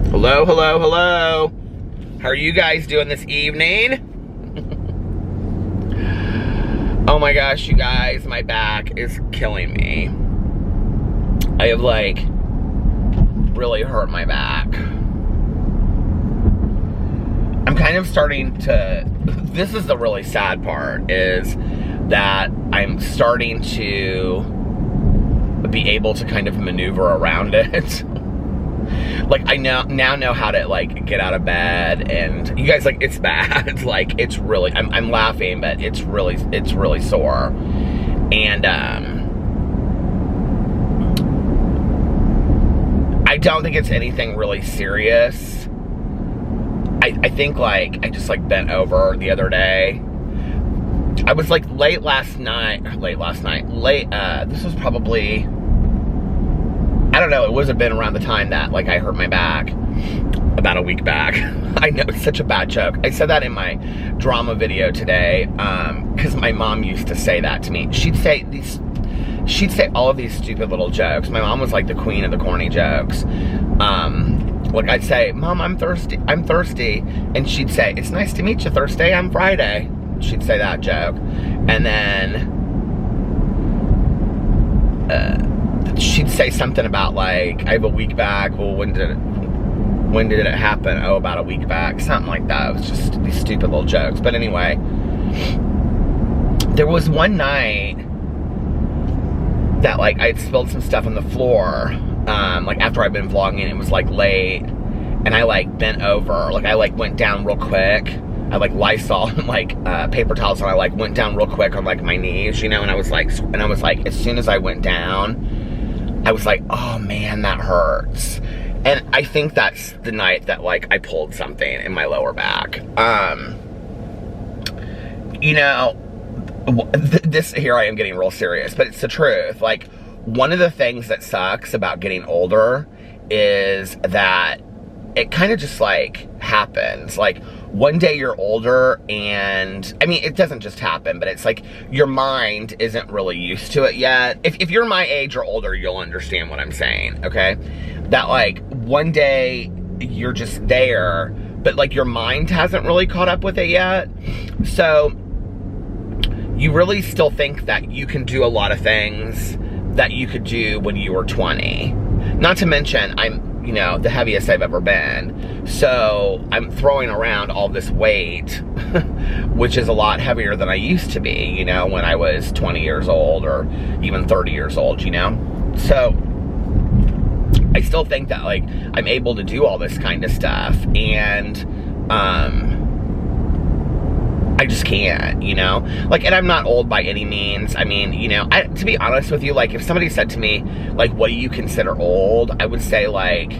Hello, hello, hello. How are you guys doing this evening? Oh my gosh, you guys, my back is killing me. I have like really hurt my back. I'm kind of starting to, this is the really sad part, is that I'm starting to be able to kind of maneuver around it. Like, I now know how to, like, get out of bed, and you guys, like, it's bad. Like, it's really, I'm laughing, but it's really sore. And, I don't think it's anything really serious. I think, like, I just, like, bent over the other day. I was, like, this was probably, I don't know, it would have been around the time that, like, I hurt my back, about a week back. I know, it's such a bad joke. I said that in my drama video today, because my mom used to say that to me. She'd say all of these stupid little jokes. My mom was, like, the queen of the corny jokes. Like, I'd say, Mom, I'm thirsty, and she'd say, it's nice to meet you, Thursday, I'm Friday. She'd say that joke. And then, she'd say something about, like, I have a week back. Well, when did it happen? Oh, about a week back. Something like that. It was just these stupid little jokes. But anyway, there was one night that, like, I'd spilled some stuff on the floor, like, after I'd been vlogging. It was, like, late, and I, like, bent over. Like, I, like, went down real quick. I, like, Lysol and, like, paper towels, and I, like, went down real quick on, like, my knees, you know, and I was like, as soon as I went down, I was like, oh man, that hurts. And I think that's the night that, like, I pulled something in my lower back. You know, this, here I am getting real serious, but it's the truth. Like, one of the things that sucks about getting older is that it kind of just, like, happens. Like, one day you're older, and, I mean, it doesn't just happen, but it's like, your mind isn't really used to it yet. If you're my age or older, you'll understand what I'm saying, okay? That, like, one day you're just there, but, like, your mind hasn't really caught up with it yet. So, you really still think that you can do a lot of things that you could do when you were 20. Not to mention, I'm, you know, the heaviest I've ever been. So I'm throwing around all this weight, which is a lot heavier than I used to be, you know, when I was 20 years old or even 30 years old, you know? So I still think that, like, I'm able to do all this kind of stuff, and I just can't, you know? Like, and I'm not old by any means. I mean, you know, to be honest with you, like, if somebody said to me, like, what do you consider old? I would say, like,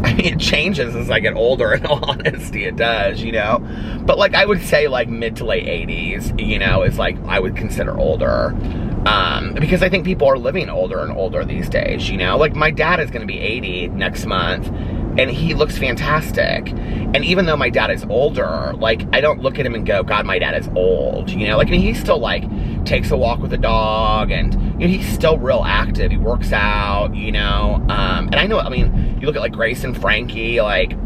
I mean, it changes as I get older, in all honesty, it does, you know? But, like, I would say, like, mid to late 80s, you know, is, like, I would consider older. Because I think people are living older and older these days, you know? Like, my dad is gonna be 80 next month, and he looks fantastic. And even though my dad is older, like, I don't look at him and go, God, my dad is old, you know? Like, I mean, he still, like, takes a walk with the dog, and, you know, he's still real active. He works out, you know? And I know, I mean, you look at, like, Grace and Frankie, like,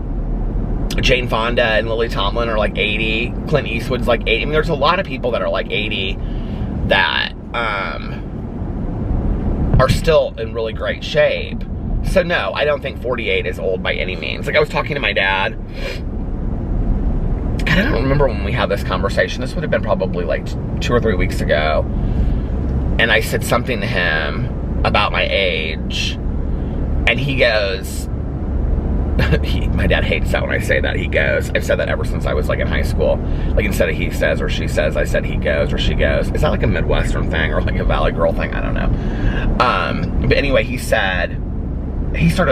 Jane Fonda and Lily Tomlin are, like, 80. Clint Eastwood's, like, 80. I mean, there's a lot of people that are, like, 80 that, are still in really great shape. So no, I don't think 48 is old by any means. Like, I was talking to my dad. God, I don't remember when we had this conversation. This would have been probably like 2 or 3 weeks ago. And I said something to him about my age. And he goes, my dad hates that when I say that. He goes, I've said that ever since I was, like, in high school. Like, instead of he says or she says, I said he goes or she goes. Is that like a Midwestern thing or like a Valley Girl thing? I don't know. But anyway, he started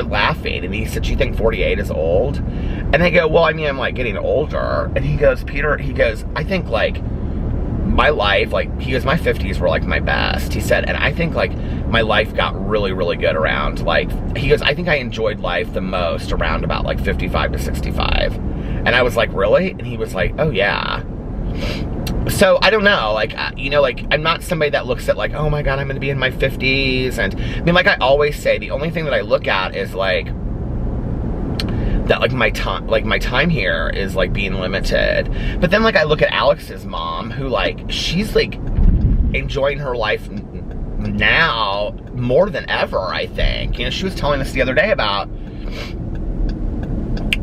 laughing, and he said, you think 48 is old? And I go, well, I mean, I'm, like, getting older. And he goes, Peter, he goes, I think, like, my life, like, he goes, my 50s were, like, my best, he said, and I think, like, my life got really, really good around, like, he goes, I think I enjoyed life the most around about, like, 55 to 65. And I was like, really? And he was like, oh, yeah. So, I don't know, like, you know, like, I'm not somebody that looks at, like, oh my God, I'm gonna be in my 50s, and, I mean, like I always say, the only thing that I look at is, like, that like my time here is like being limited. But then like I look at Alex's mom, who like she's like enjoying her life now more than ever, I think. You know, she was telling us the other day about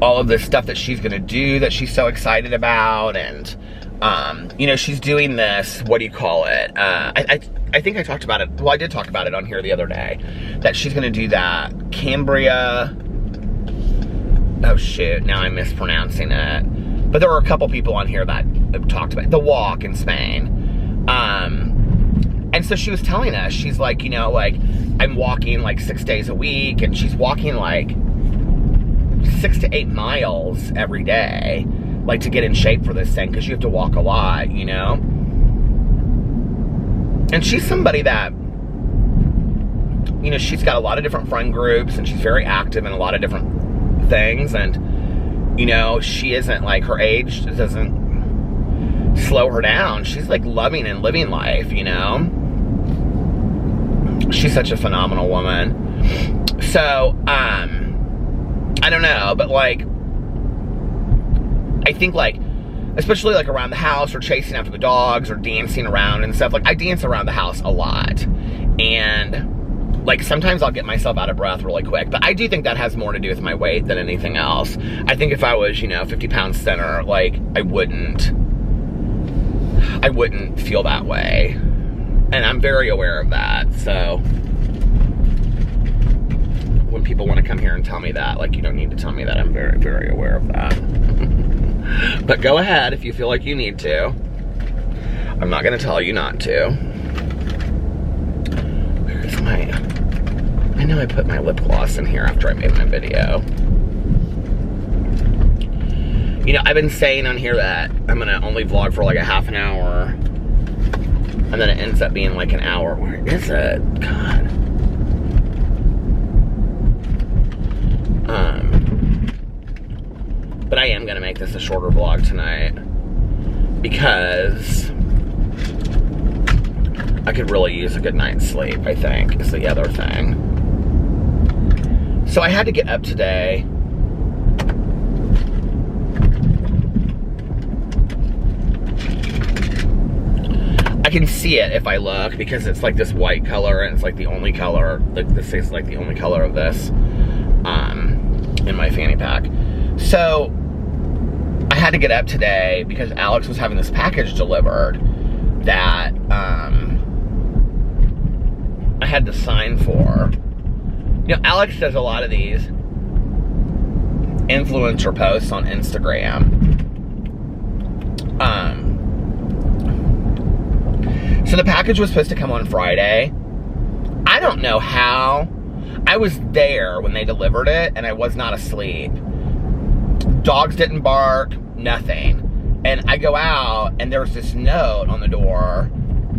all of this stuff that she's gonna do, that she's so excited about. And you know, she's doing this, what do you call it, I think I talked about it, well, I did talk about it on here the other day, that she's gonna do that Cambria, oh shoot, now I'm mispronouncing it, but there were a couple people on here that talked about the walk in Spain. And so she was telling us, she's like, you know, like, I'm walking like 6 days a week, and she's walking like 6 to 8 miles every day, like to get in shape for this thing, because you have to walk a lot, you know? And she's somebody that, you know, she's got a lot of different friend groups, and she's very active in a lot of different things, and, you know, she isn't, like, her age doesn't slow her down. She's, like, loving and living life, you know? She's such a phenomenal woman. So, I don't know, but, like, I think, like, especially, like, around the house, or chasing after the dogs, or dancing around and stuff, like, I dance around the house a lot, and, like, sometimes I'll get myself out of breath really quick, but I do think that has more to do with my weight than anything else. I think if I was, you know, 50 pounds thinner, like, I wouldn't feel that way, and I'm very aware of that. So when people want to come here and tell me that, like, you don't need to tell me that. I'm very, very aware of that. But go ahead if you feel like you need to. I'm not going to tell you not to. Where's my... I know I put my lip gloss in here after I made my video. You know, I've been saying on here that I'm going to only vlog for like a half an hour. And then it ends up being like an hour. Where is it? God. But I am going to make this a shorter vlog tonight, because I could really use a good night's sleep, I think, is the other thing. So I had to get up today. I can see it if I look, because it's like this white color, and it's like the only color, like this is like the only color of this in my fanny pack. So I had to get up today because Alex was having this package delivered that I had to sign for. You know, Alex does a lot of these influencer posts on Instagram. So the package was supposed to come on Friday. I don't know how. I was there when they delivered it, and I was not asleep. Dogs didn't bark, nothing. And I go out, and there was this note on the door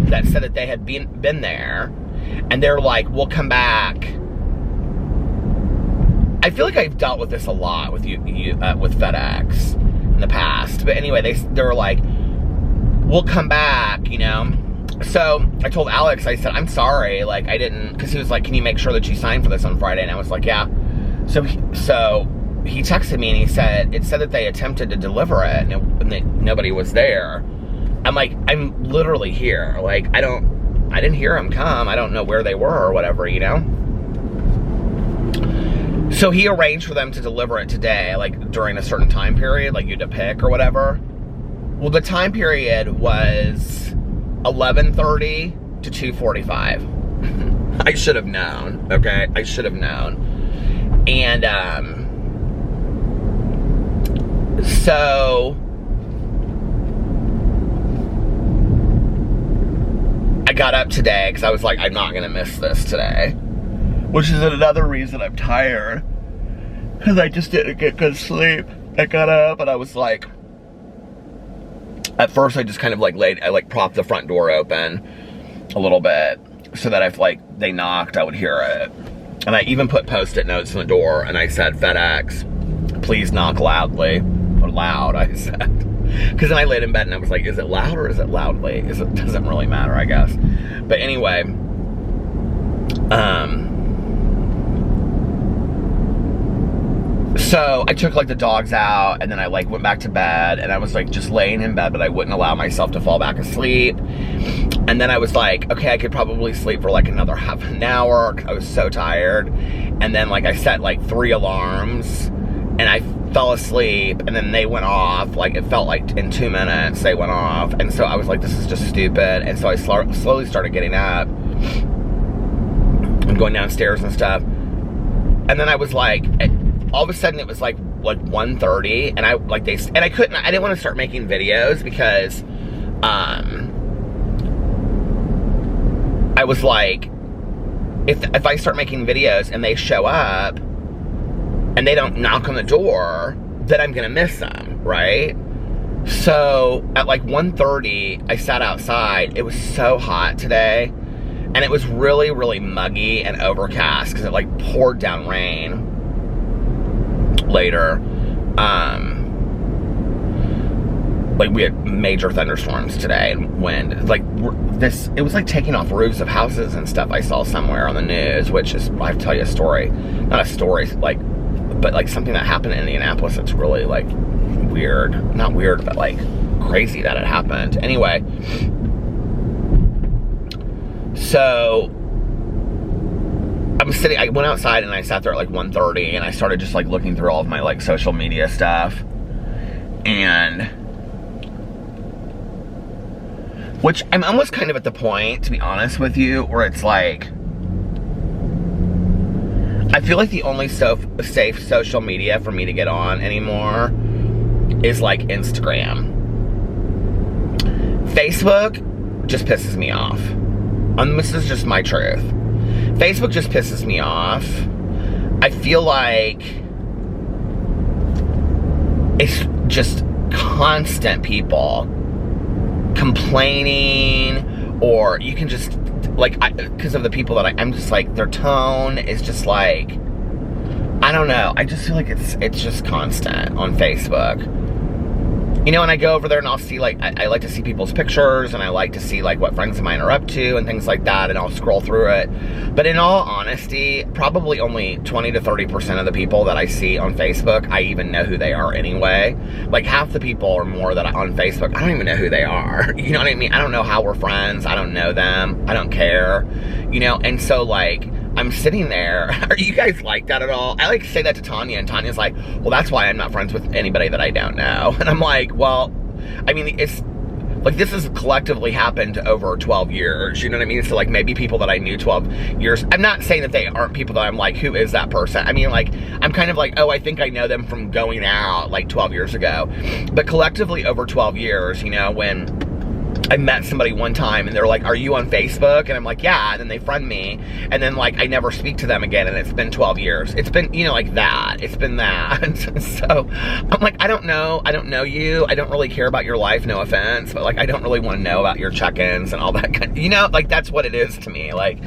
that said that they had been there. And they're like, we'll come back. I feel like I've dealt with this a lot with with FedEx in the past. But anyway, they were like, we'll come back, you know. So I told Alex, I said, I'm sorry, like, I didn't, because he was like, can you make sure that you signed for this on Friday? And I was like, yeah. So he texted me, and he said, it said that they attempted to deliver it, and nobody was there. I'm like, I'm literally here. Like, I didn't hear them come. I don't know where they were or whatever, you know? So he arranged for them to deliver it today, like, during a certain time period, like you had to pick or whatever. Well, the time period was 11:30 to 2:45. I should have known, okay? I should have known. And, so I got up today because I was like, I'm not going to miss this today. Which is another reason I'm tired. Because I just didn't get good sleep. I got up and I was like, at first I just kind of like I propped the front door open a little bit so that if like they knocked, I would hear it. And I even put Post-it notes on the door, and I said, FedEx, please knock loudly. Or loud, I said. Because then I laid in bed and I was like, is it loud or is it loudly? It doesn't really matter, I guess. But anyway, So I took like the dogs out, and then I like went back to bed, and I was like just laying in bed, but I wouldn't allow myself to fall back asleep. And then I was like, okay, I could probably sleep for like another half an hour. I was so tired. And then like I set like 3 alarms, and I fell asleep, and then they went off. Like it felt like in 2 minutes they went off. And so I was like, this is just stupid. And so I slowly started getting up and going downstairs and stuff. And then I was like, all of a sudden it was like 1:30, and I didn't want to start making videos because I was like, if I start making videos and they show up and they don't knock on the door, then I'm gonna miss them, right? So at like 1:30, I sat outside. It was so hot today, and it was really, really muggy and overcast because it like poured down rain later. Like we had major thunderstorms today and wind. Like it was like taking off roofs of houses and stuff. I saw somewhere on the news, which is, I have to tell you a story. Not a story, but like something that happened in Indianapolis. It's really like weird. Not weird, but like crazy that it happened. Anyway, so I went outside and I sat there at like 1:30, and I started just like looking through all of my like social media stuff, and which I'm almost kind of at the point, to be honest with you, where it's like, I feel like the only safe social media for me to get on anymore is like Instagram. Facebook just pisses me off. And this is just my truth. Facebook just pisses me off. I feel like it's just constant people complaining, or you can just, like, because of the people that I'm just like, their tone is just like, I don't know. I just feel like it's just constant on Facebook. You know, and I go over there and I'll see, like, I like to see people's pictures, and I like to see, like, what friends of mine are up to and things like that, and I'll scroll through it. But in all honesty, probably only 20 to 30% of the people that I see on Facebook, I even know who they are anyway. Like, half the people or more that on Facebook, I don't even know who they are. You know what I mean? I don't know how we're friends. I don't know them. I don't care. You know, and so, like, I'm sitting there. Are you guys like that at all? I like to say that to Tanya, and Tanya's like, well, that's why I'm not friends with anybody that I don't know. And I'm like, well, I mean, it's like, this has collectively happened over 12 years, you know what I mean? So, like, maybe people that I knew 12 years, I'm not saying that they aren't people that I'm like, who is that person? I mean, like, I'm kind of like, oh, I think I know them from going out, like, 12 years ago. But collectively over 12 years, you know, when I met somebody one time and they're like, are you on Facebook? And I'm like, yeah. And then they friend me. And then, like, I never speak to them again. And it's been 12 years. It's been, you know, like that. It's been that. So I'm like, I don't know. I don't know you. I don't really care about your life. No offense. But, like, I don't really want to know about your check-ins and all that kind of, you know, like, that's what it is to me. Like,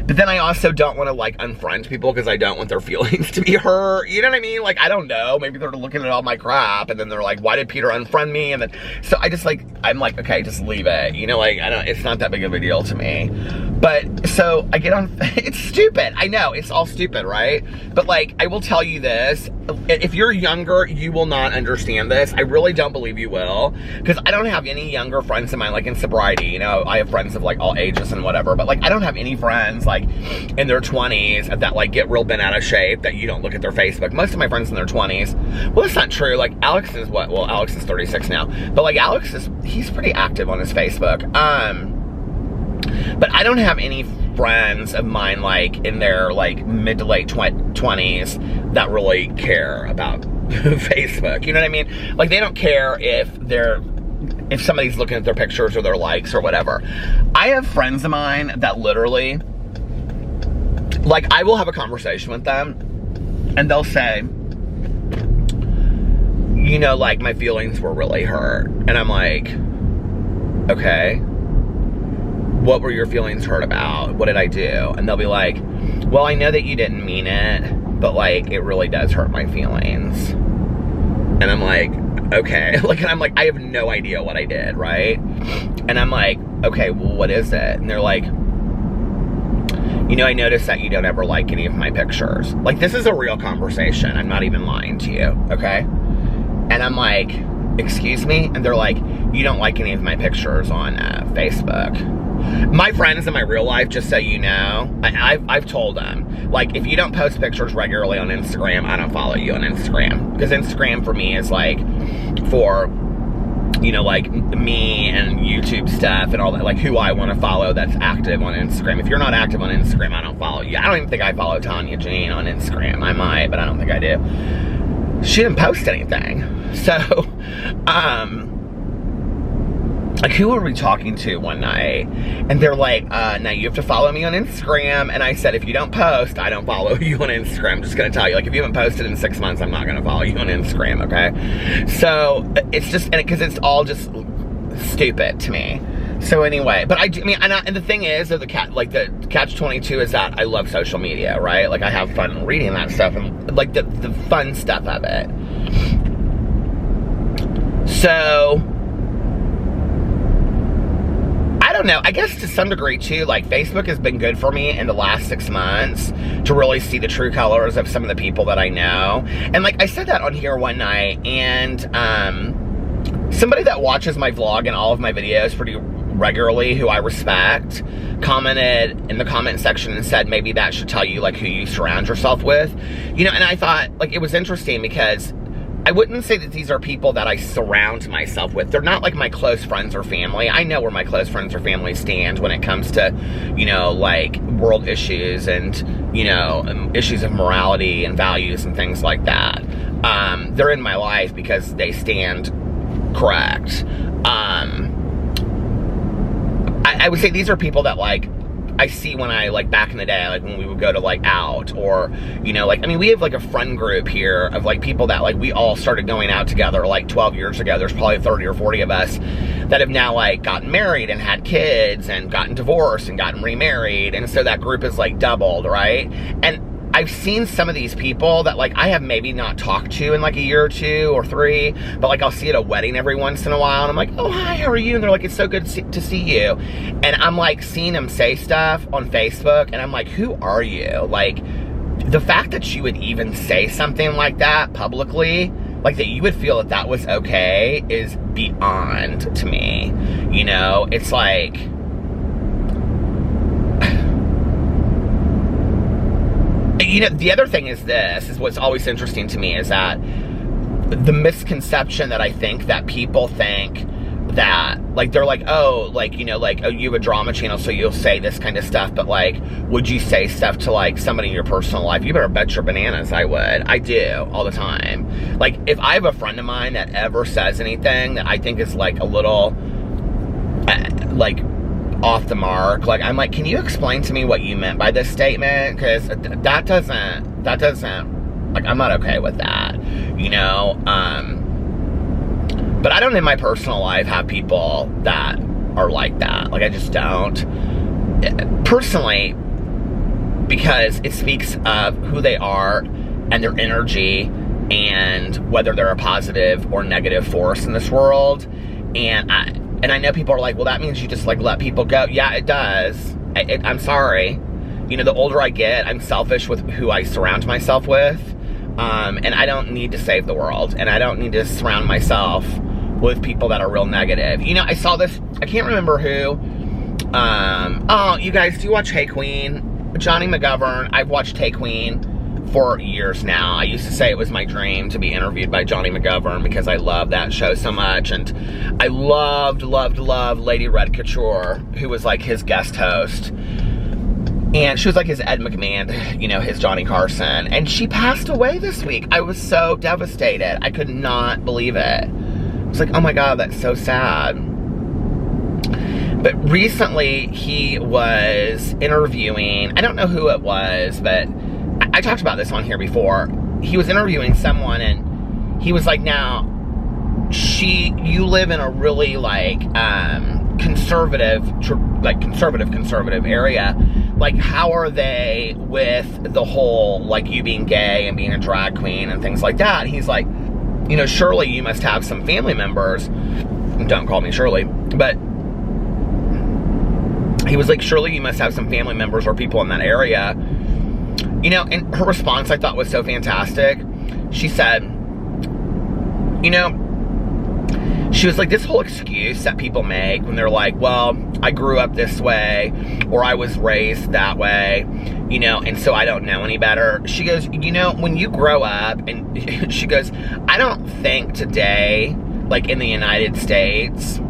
but then I also don't want to, like, unfriend people because I don't want their feelings to be hurt. You know what I mean? Like, I don't know. Maybe they're looking at all my crap. And then they're like, why did Peter unfriend me? And then, so I just, like, I'm like, okay, just leave it. You know, like, it's not that big of a deal to me. But, so, I get on, it's stupid. I know, it's all stupid, right? But, like, I will tell you this. If you're younger, you will not understand this. I really don't believe you will. Because I don't have any younger friends of mine, like, in sobriety. You know, I have friends of, like, all ages and whatever. But, like, I don't have any friends, like, in their 20s that, like, get real bent out of shape, that you don't look at their Facebook. Most of my friends in their 20s, well, that's not true. Like, Alex is what? Well, Alex is 36 now. But, like, he's pretty active on his Facebook. But I don't have any friends of mine, like, in their, like, mid to late 20s that really care about Facebook. You know what I mean? Like, they don't care if somebody's looking at their pictures or their likes or whatever. I have friends of mine that literally, like, I will have a conversation with them and they'll say, you know, like, my feelings were really hurt. And I'm like, okay, what were your feelings hurt about? What did I do? And they'll be like, well, I know that you didn't mean it, but, like, it really does hurt my feelings. And I'm like, okay. Like, and I'm like, I have no idea what I did, right? And I'm like, okay, well, what is it? And they're like, you know, I noticed that you don't ever like any of my pictures. Like, this is a real conversation. I'm not even lying to you, okay? And I'm like, excuse me? And they're like, you don't like any of my pictures on Facebook. My friends in my real life, just so you know, I've told them, like, if you don't post pictures regularly on Instagram, I don't follow you on Instagram. Because Instagram for me is like, for, you know, like, me and YouTube stuff and all that, like, who I want to follow that's active on Instagram. If you're not active on Instagram, I don't follow you. I don't even think I follow Tanya Jean on Instagram. I might, but I don't think I do. She didn't post anything. So, like, who were we talking to one night? And they're like, now you have to follow me on Instagram. And I said, if you don't post, I don't follow you on Instagram. I'm just going to tell you, like, if you haven't posted in 6 months, I'm not going to follow you on Instagram, okay? So, it's just, because it's all just stupid to me. So anyway, but I mean, and the thing is, the catch-22 is that I love social media, right? Like, I have fun reading that stuff and, like, the fun stuff of it. So, I don't know, I guess to some degree too, like, Facebook has been good for me in the last 6 months to really see the true colors of some of the people that I know. And, like, I said that on here one night, and somebody that watches my vlog and all of my videos pretty regularly, who I respect, commented in the comment section and said maybe that should tell you, like, who you surround yourself with. You know, and I thought, like, it was interesting because I wouldn't say that these are people that I surround myself with. They're not like my close friends or family. I know where my close friends or family stand when it comes to, you know, like, world issues and, you know, issues of morality and values and things like that. They're in my life because they stand correct. I would say these are people that, like, I see when I, like, back in the day, like, when we would go to, like, out, or, you know, like, I mean, we have, like, a friend group here of, like, people that, like, we all started going out together, like, 12 years ago. There's probably 30 or 40 of us that have now, like, gotten married and had kids and gotten divorced and gotten remarried, and so that group is, like, doubled, right? And I've seen some of these people that, like, I have maybe not talked to in, like, a year or 2 or 3, but, like, I'll see at a wedding every once in a while, and I'm like, oh, hi, how are you? And they're like, it's so good to see you. And I'm, like, seeing them say stuff on Facebook, and I'm like, who are you? Like, the fact that you would even say something like that publicly, like, that you would feel that that was okay, is beyond to me. You know, it's like, you know, the other thing is what's always interesting to me is that the misconception that I think that people think that, like, they're like, oh, like, you know, like, oh, you have a drama channel, so you'll say this kind of stuff, but, like, would you say stuff to, like, somebody in your personal life? You better bet your bananas I would. I do, all the time. Like, if I have a friend of mine that ever says anything that I think is, like, a little, like, off the mark, like, I'm like, can you explain to me what you meant by this statement? Because that doesn't, like, I'm not okay with that, you know? But I don't in my personal life have people that are like that. Like, I just don't. Personally, because it speaks of who they are and their energy and whether they're a positive or negative force in this world. And I know people are like, well, that means you just, like, let people go. Yeah, it does. I'm sorry. You know, the older I get, I'm selfish with who I surround myself with. And I don't need to save the world. And I don't need to surround myself with people that are real negative. You know, I saw this, I can't remember who. Oh, you guys, do you watch Hey Queen? Johnny McGovern. I've watched Hey Queen for years now. I used to say it was my dream to be interviewed by Johnny McGovern because I love that show so much. And I loved Lady Red Couture, who was, like, his guest host. And she was like his Ed McMahon, you know, his Johnny Carson. And she passed away this week. I was so devastated. I could not believe it. I was like, oh my God, that's so sad. But recently he was interviewing, I don't know who it was, but I talked about this on here before. He was interviewing someone and he was like, now, you live in a really, like, conservative area. Like, how are they with the whole, like, you being gay and being a drag queen and things like that? And he's like, you know, surely you must have some family members. Don't call me Shirley. But he was like, surely you must have some family members or people in that area. You know, and her response I thought was so fantastic. She said, you know, she was like, this whole excuse that people make when they're like, well, I grew up this way, or I was raised that way, you know, and so I don't know any better. She goes, you know, when you grow up, and she goes, I don't think today, like in the United States,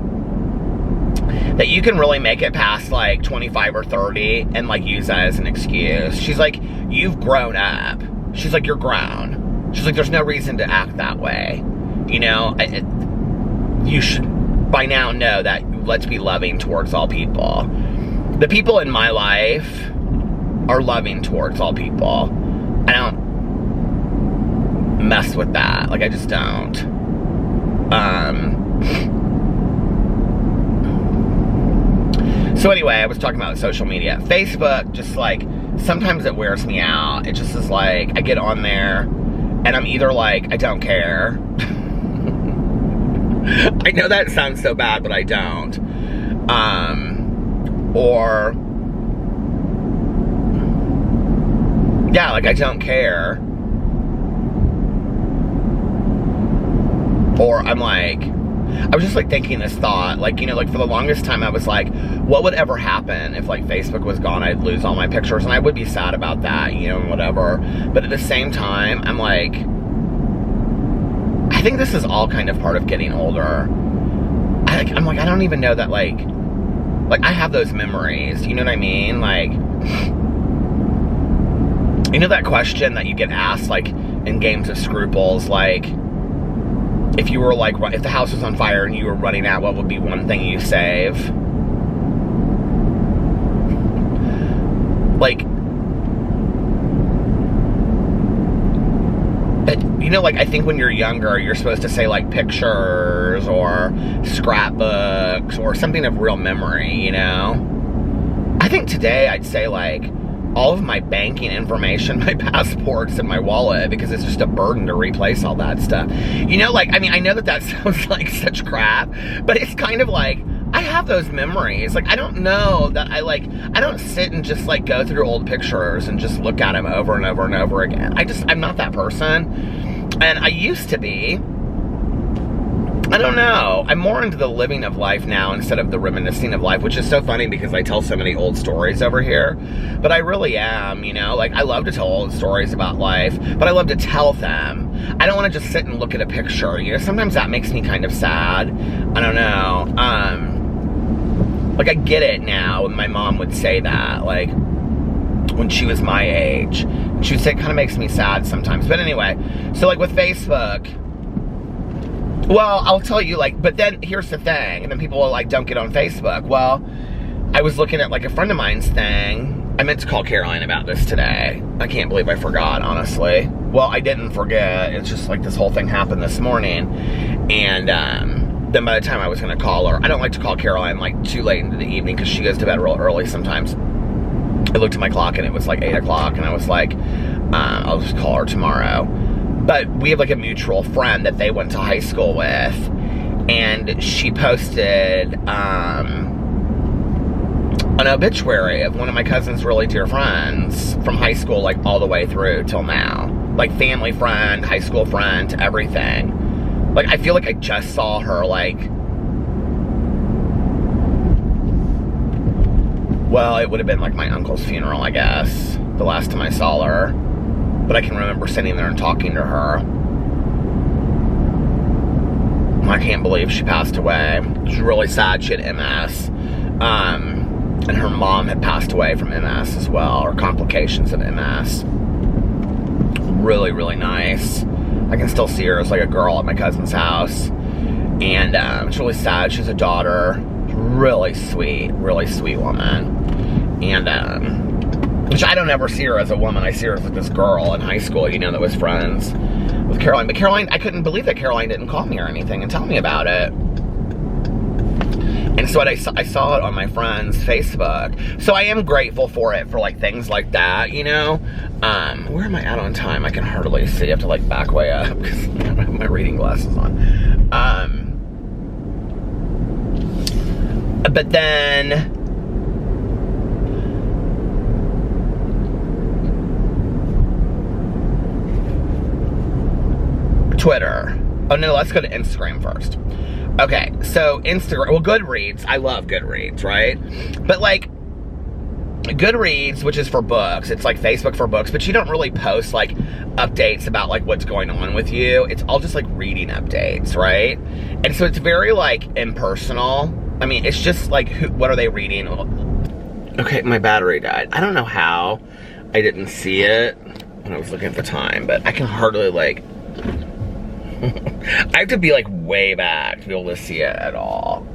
that you can really make it past like 25 or 30 and like use that as an excuse. She's like, you've grown up. She's like, you're grown. She's like, there's no reason to act that way. You know, you should by now know that let's be loving towards all people. The people in my life are loving towards all people. I don't mess with that. Like, I just don't. So anyway, I was talking about social media. Facebook, just like, sometimes it wears me out. It just is like, I get on there, and I'm either like, I don't care. I know that sounds so bad, but I don't. Or, yeah, like, I don't care. Or I'm like, I was just like thinking this thought, like, you know, like for the longest time I was like, what would ever happen if like Facebook was gone? I'd lose all my pictures, and I would be sad about that, you know, and whatever. But at the same time, I'm like, I think this is all kind of part of getting older. I'm like, I don't even know that, like I have those memories, you know what I mean? Like, you know that question that you get asked, like, in games of Scruples, like, if you were like, if the house was on fire and you were running out, what would be one thing you save? Like, you know, like, I think when you're younger, you're supposed to say, like, pictures or scrapbooks or something of real memory, you know? I think today I'd say, like, all of my banking information, my passports, and my wallet, because it's just a burden to replace all that stuff. You know, like, I mean, I know that sounds like such crap, but it's kind of like, I have those memories. Like, I don't know that I don't sit and just, like, go through old pictures and just look at them over and over and over again. I'm not that person. And I used to be. I don't know. I'm more into the living of life now instead of the reminiscing of life, which is so funny because I tell so many old stories over here. But I really am, you know? Like, I love to tell old stories about life, but I love to tell them. I don't want to just sit and look at a picture, you know? Sometimes that makes me kind of sad. I don't know. Like, I get it now when my mom would say that, like, when she was my age. She would say it kind of makes me sad sometimes. But anyway, so, like, with Facebook, well, I'll tell you, like, but then here's the thing, and then people are like, don't get on Facebook. Well, I was looking at, like, a friend of mine's thing. I meant to call Caroline about this today. I can't believe I forgot, honestly. Well, I didn't forget. It's just, like, this whole thing happened this morning. And, then by the time I was going to call her, I don't like to call Caroline, like, too late into the evening, because she goes to bed real early sometimes. I looked at my clock, and it was, like, 8 o'clock, and I was like, I'll just call her tomorrow. But we have, like, a mutual friend that they went to high school with, and she posted an obituary of one of my cousin's really dear friends from high school, like, all the way through till now. Like, family friend, high school friend, everything. Like, I feel like I just saw her, like, well, it would have been, like, my uncle's funeral, I guess, the last time I saw her. But I can remember sitting there and talking to her. I can't believe she passed away. It was really sad. She had MS. And her mom had passed away from MS as well, or complications of MS. Really, really nice. I can still see her as, like, a girl at my cousin's house. And it's really sad. She has a daughter. Really sweet woman. And, which I don't ever see her as a woman. I see her as, like, this girl in high school, you know, that was friends with Caroline. But Caroline, I couldn't believe that Caroline didn't call me or anything and tell me about it. And so I saw it on my friend's Facebook. So I am grateful for it, for, like, things like that, you know? Where am I at on time? I can hardly see. I have to, like, back way up because I don't have my reading glasses on. But then, Twitter. Oh no, let's go to Instagram first. Okay, so Instagram, well, Goodreads, I love Goodreads, right? But like, Goodreads, which is for books, it's like Facebook for books, but you don't really post like updates about like what's going on with you. It's all just like reading updates, right? And so it's very like impersonal. I mean, it's just like, what are they reading? Okay, my battery died. I don't know how I didn't see it when I was looking at the time, but I can hardly like, I have to be like way back to be able to see it at all.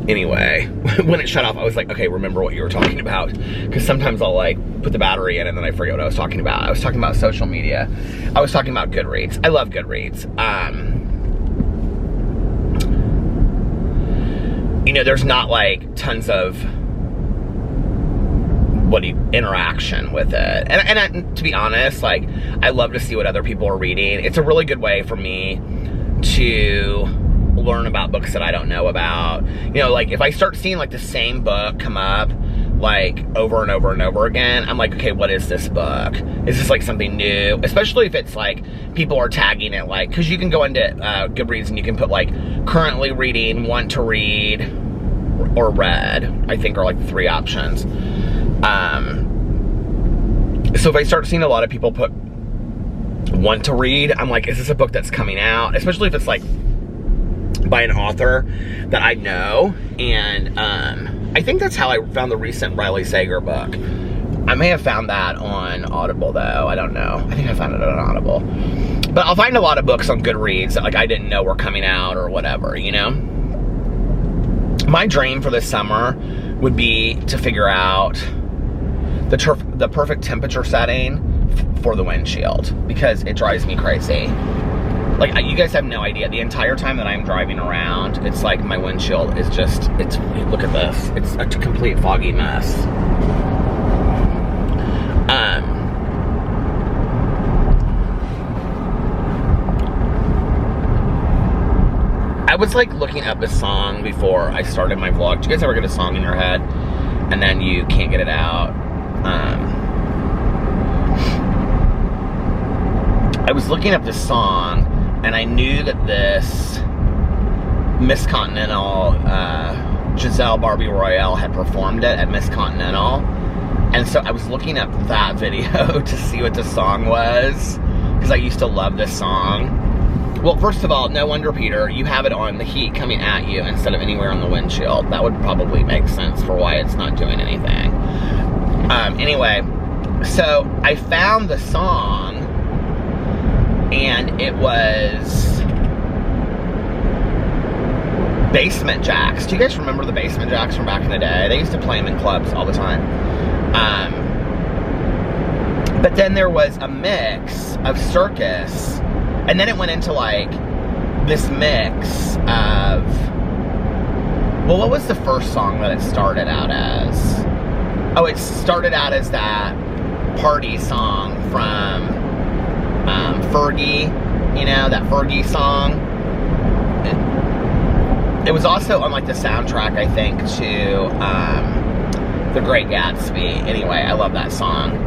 Anyway, when it shut off, I was like, okay, remember what you were talking about. Because sometimes I'll like put the battery in and then I forget what I was talking about. I was talking about social media. I was talking about Goodreads. I love Goodreads. You know, there's not like tons of interaction with it. And to be honest, like, I love to see what other people are reading. It's a really good way for me to learn about books that I don't know about. You know, like, if I start seeing like the same book come up like over and over and over again, I'm like, okay, what is this book? Is this like something new? Especially if it's like people are tagging it, like, because you can go into Goodreads and you can put like currently reading, want to read, or read, I think are like the 3 options. So if I start seeing a lot of people put want to read, I'm like, is this a book that's coming out? Especially if it's like by an author that I know. And I think that's how I found the recent Riley Sager book. I may have found that on Audible though, I don't know. I think I found it on Audible. But I'll find a lot of books on Goodreads that like I didn't know were coming out or whatever, you know? My dream for this summer would be to figure out the perfect temperature setting for the windshield, because it drives me crazy. Like, you guys have no idea. The entire time that I'm driving around, it's like my windshield is just, look at this. It's a complete foggy mess. I was like looking up a song before I started my vlog. Do you guys ever get a song in your head and then you can't get it out? I was looking up this song and I knew that this Miss Continental, Giselle Barbie Royale had performed it at Miss Continental. And so I was looking up that video to see what the song was, because I used to love this song. Well, first of all, no wonder, Peter, you have it on the heat coming at you instead of anywhere on the windshield. That would probably make sense for why it's not doing anything. Anyway, so I found the song, and it was Basement Jacks. Do you guys remember the Basement Jacks from back in the day? They used to play them in clubs all the time. But then there was a mix of Circus, and then it went into like this mix of, well, what was the first song that it started out as? Oh, it started out as that party song from Fergie, you know, that Fergie song. It was also on like the soundtrack, I think, to The Great Gatsby. Anyway, I love that song.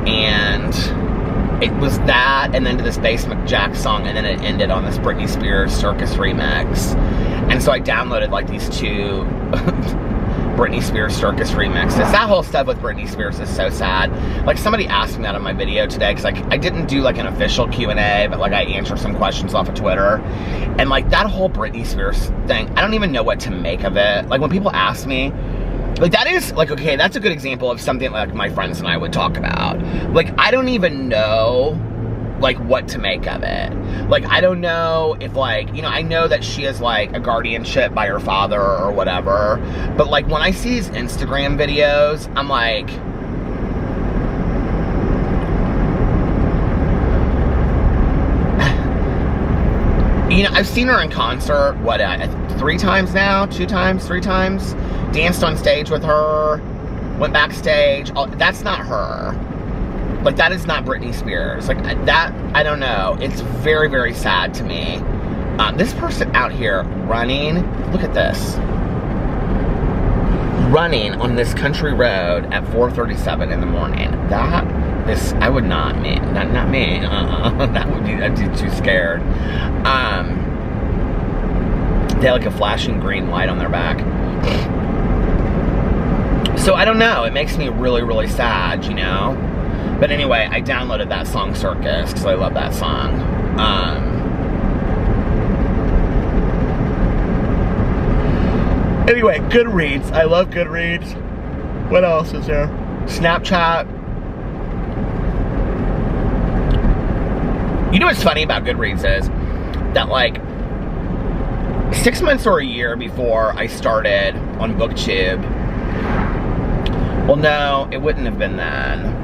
And it was that, and then to this Basement Jack song, and then it ended on this Britney Spears Circus remix. And so I downloaded like these 2 Britney Spears Circus remixes. That whole stuff with Britney Spears is so sad. Like, somebody asked me that on my video today, because like I didn't do like an official Q&A, but like I answered some questions off of Twitter. And like that whole Britney Spears thing, I don't even know what to make of it. Like, when people ask me, like, that is, like, okay, that's a good example of something like my friends and I would talk about. Like, I don't even know, like, what to make of it. Like, I don't know if, like, you know, I know that she is, like, a guardianship by her father or whatever. But, like, when I see these Instagram videos, I'm like, you know, I've seen her in concert, what, 3 times now? 2 times? 3 times? Danced on stage with her, went backstage. That's not her. Like, that is not Britney Spears. Like, that, I don't know. It's very, very sad to me. This person out here running, look at this. Running on this country road at 4:37 in the morning. That this, I would not me. Not me. I'd be too scared. They had like a flashing green light on their back. So I don't know. It makes me really, really sad, you know? But anyway, I downloaded that song Circus because I love that song. Anyway, Goodreads. I love Goodreads. What else is there? Snapchat. You know what's funny about Goodreads is that like 6 months or a year before I started on BookTube, well no, it wouldn't have been then.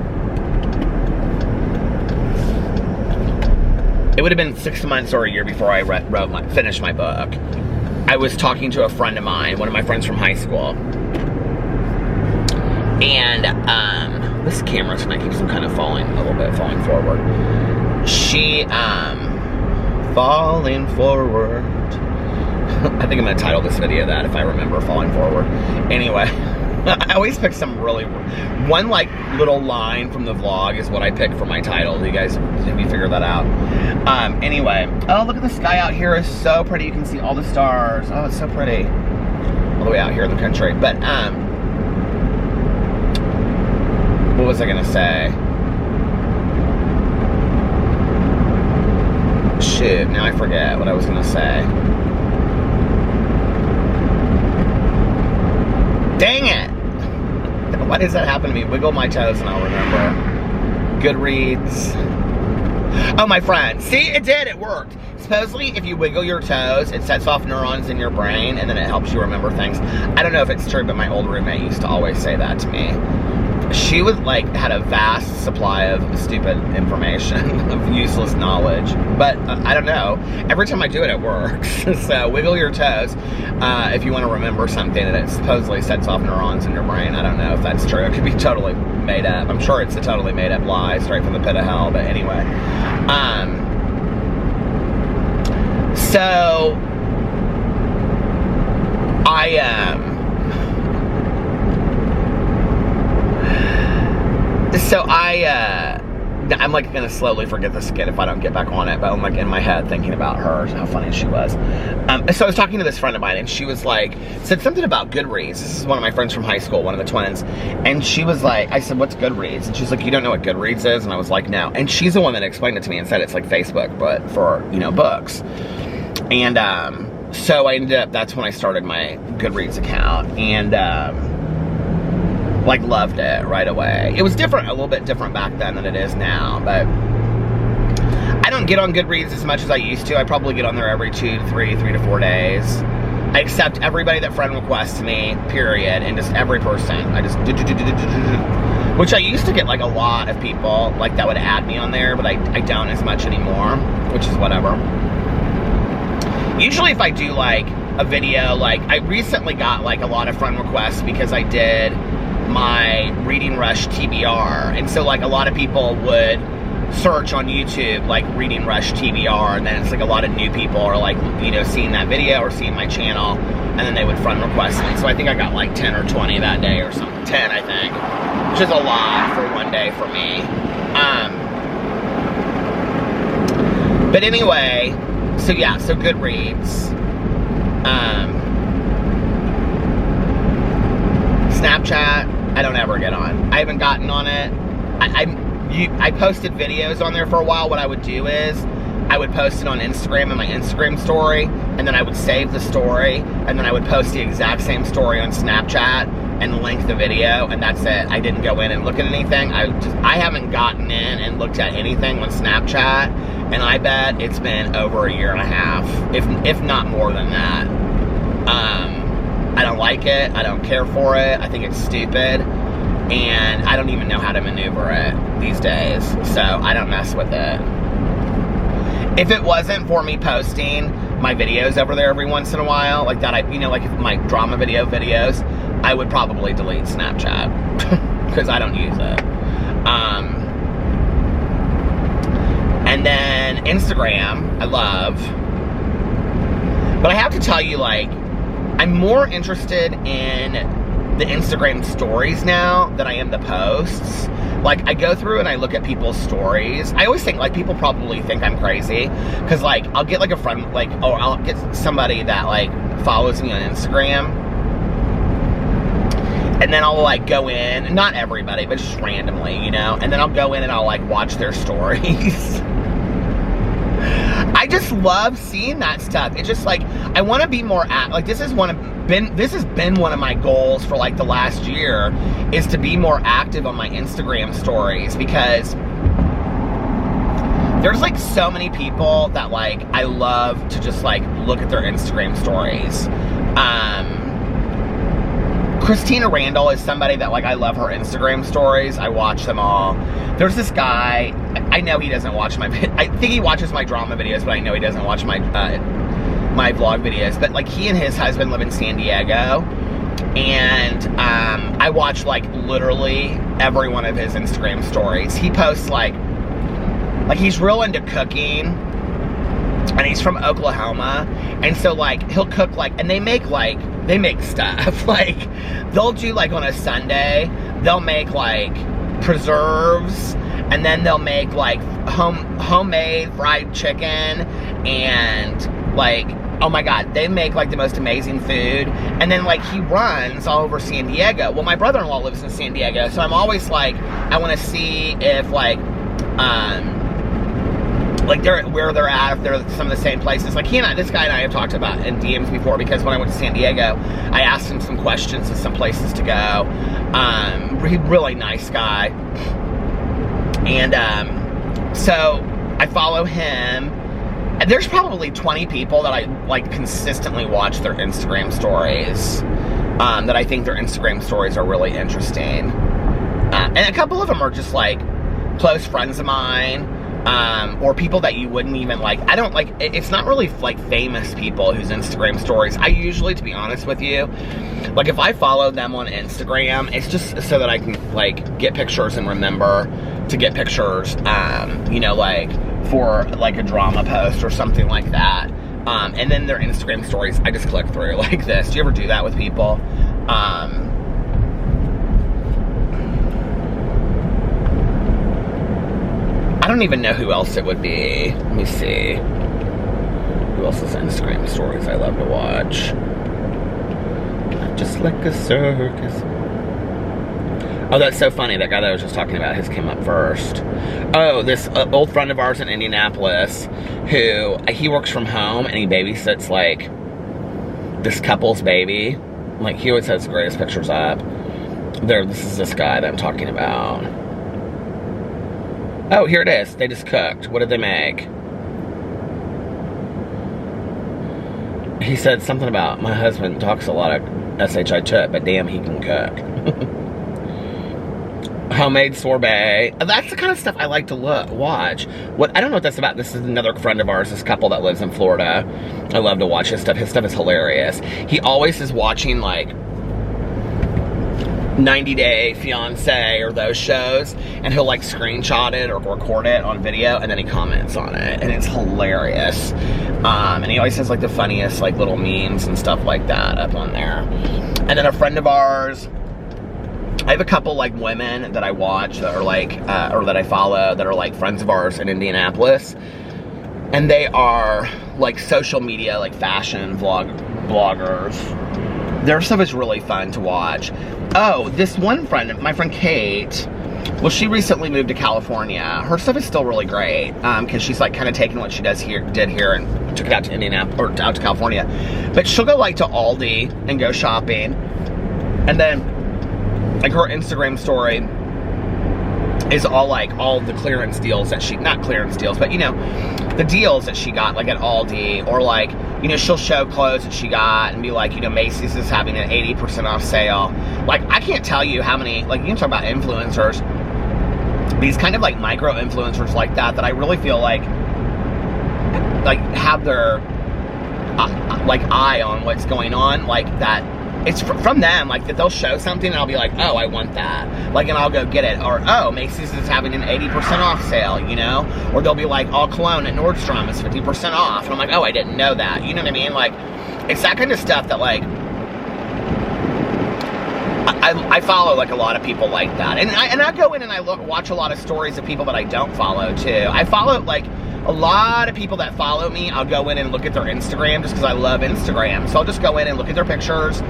It would have been 6 months or a year before I finished my book. I was talking to a friend of mine, one of my friends from high school. And this camera tonight keeps on kind of falling a little bit, falling forward. She, falling forward. I think I'm gonna title this video that if I remember, falling forward. Anyway, I always pick some really, one like little line from the vlog is what I pick for my title. You guys, have you figured that out? Anyway, oh look at the sky out here, is so pretty. You can see all the stars. Oh, it's so pretty. All the way out here in the country. But what was I gonna say? Shoot, now I forget what I was gonna say. Dang it! Why does that happen to me? Wiggle my toes and I'll remember. Goodreads. Oh, my friend. See, it did. It worked. Supposedly, if you wiggle your toes, it sets off neurons in your brain, and then it helps you remember things. I don't know if it's true, but my old roommate used to always say that to me. She was like, had a vast supply of stupid information, of useless knowledge. But I don't know. Every time I do it, it works. So wiggle your toes if you want to remember something, and it supposedly sets off neurons in your brain. I don't know if that's true. It could be totally made up. I'm sure it's a totally made up lie straight from the pit of hell. But anyway, so I'm like gonna slowly forget the skit if I don't get back on it, but I'm like in my head thinking about her, how funny she was. So I was talking to this friend of mine, and she was like, said something about Goodreads. This is one of my friends from high school, one of the twins, and she was like, I said, what's Goodreads? And she's like, you don't know what Goodreads is? And I was like, no. And she's the one that explained it to me and said it's like Facebook, but for, you know, books. And so I ended up, that's when I started my Goodreads account, and like loved it right away. It was different, a little bit different back then than it is now, but I don't get on Goodreads as much as I used to. I probably get on there every 2 to 3 to 4 days. I accept everybody that friend requests me, period, and just every person. I just which I used to get like a lot of people like that would add me on there, but I don't as much anymore, which is whatever. Usually if I do like a video, like I recently got like a lot of friend requests because I did my Reading Rush TBR, and so like a lot of people would search on YouTube like Reading Rush TBR, and then it's like a lot of new people are like, you know, seeing that video or seeing my channel, and then they would friend request me. So I think I got like 10 or 20 that day or something. 10 I think, which is a lot for one day for me. But anyway, so yeah, so Goodreads. Snapchat, I don't ever get on. I haven't gotten on it. I posted videos on there for a while. What I would do is I would post it on Instagram in my Instagram story, and then I would save the story, and then I would post the exact same story on Snapchat and link the video, and that's it. I didn't go in and look at anything. I haven't gotten in and looked at anything on Snapchat, and I bet it's been over a year and a half, if not more than that. I don't like it. I don't care for it. I think it's stupid. And I don't even know how to maneuver it these days. So I don't mess with it. If it wasn't for me posting my videos over there every once in a while, like that, you know, like my drama videos, I would probably delete Snapchat because I don't use it. And then Instagram, I love. But I have to tell you, like, I'm more interested in the Instagram stories now than I am the posts. Like, I go through and I look at people's stories. I always think, like, people probably think I'm crazy. Because, like, I'll get, like, a friend, like, or I'll get somebody that, like, follows me on Instagram. And then I'll, like, go in. Not everybody, but just randomly, you know? And then I'll go in and I'll, like, watch their stories. I just love seeing that stuff. It's just, like, I want to be more like, this has been one of my goals for, like, the last year, is to be more active on my Instagram stories, because there's, like, so many people that, like, I love to just, like, look at their Instagram stories. Christina Randall is somebody that, like, I love her Instagram stories. I watch them all. There's this guy, I know he doesn't watch my, I think he watches my drama videos, but I know he doesn't watch my, my vlog videos. But, like, he and his husband live in San Diego, and I watch, like, literally every one of his Instagram stories. He posts, like he's real into cooking, and he's from Oklahoma, and so, like, he'll cook, like, and they make stuff, like, they'll do, like, on a Sunday, they'll make, like, preserves, and then they'll make, like, homemade fried chicken, and, like, oh my god, they make, like, the most amazing food. And then, like, he runs all over San Diego. Well, my brother-in-law lives in San Diego, so I'm always, like, I want to see if, like, where they're at, if they're some of the same places. Like, this guy and I have talked about in DMs before, because when I went to San Diego, I asked him some questions of some places to go. Really nice guy. And, so I follow him. And there's probably 20 people that I, like, consistently watch their Instagram stories, that I think their Instagram stories are really interesting. And a couple of them are just, like, close friends of mine, or people that you wouldn't even, like, I don't, like, it's not really, like, famous people whose Instagram stories. I usually, to be honest with you, like, if I follow them on Instagram, it's just so that I can, like, get pictures and remember to get pictures, you know, like, for, like, a drama post or something like that. And then their Instagram stories, I just click through like this. Do you ever do that with people? I don't even know who else it would be. Let me see. Who else's Instagram stories I love to watch? Just like a circus. Oh, that's so funny. That guy that I was just talking about, his came up first. Oh, this old friend of ours in Indianapolis, who, he works from home, and he babysits, like, this couple's baby. Like, he always has the greatest pictures up. This is this guy that I'm talking about. Oh, here it is. They just cooked. What did they make? He said something about, my husband talks a lot of SHI chut, but damn, he can cook. Homemade sorbet. That's the kind of stuff I like to watch. I don't know what that's about. This is another friend of ours, this couple that lives in Florida. I love to watch his stuff. His stuff is hilarious. He always is watching, like, 90 Day Fiance or those shows, and he'll, like, screenshot it or record it on video, and then he comments on it, and it's hilarious. And he always has, like, the funniest, like, little memes and stuff like that up on there. And then a friend of ours, I have a couple, like, women that I watch that are, like, or that I follow that are, like, friends of ours in Indianapolis, and they are, like, social media, like, fashion bloggers. Their stuff is really fun to watch. Oh, this one friend, my friend Kate, well, she recently moved to California. Her stuff is still really great, because she's, like, kind of taken what she did here and took it out to Indianapolis, or out to California. But she'll go, like, to Aldi and go shopping, and then, like, her Instagram story is all, like, all the clearance deals that not clearance deals, but, you know, the deals that she got, like, at Aldi, or, like, you know, she'll show clothes that she got and be like, you know, Macy's is having an 80% off sale. Like, I can't tell you how many, like, you can talk about influencers, these kind of, like, micro influencers like that I really feel like have their, like, eye on what's going on, like, that. It's from them, like, that they'll show something and I'll be like, oh, I want that. Like, and I'll go get it. Or, oh, Macy's is having an 80% off sale, you know? Or they'll be like, all cologne at Nordstrom is 50% off. And I'm like, oh, I didn't know that. You know what I mean? Like, it's that kind of stuff that, like, I follow like a lot of people like that, and I go in and I watch a lot of stories of people that I don't follow too. I follow like a lot of people that follow me. I'll go in and look at their Instagram just because I love Instagram. So I'll just go in and look at their pictures,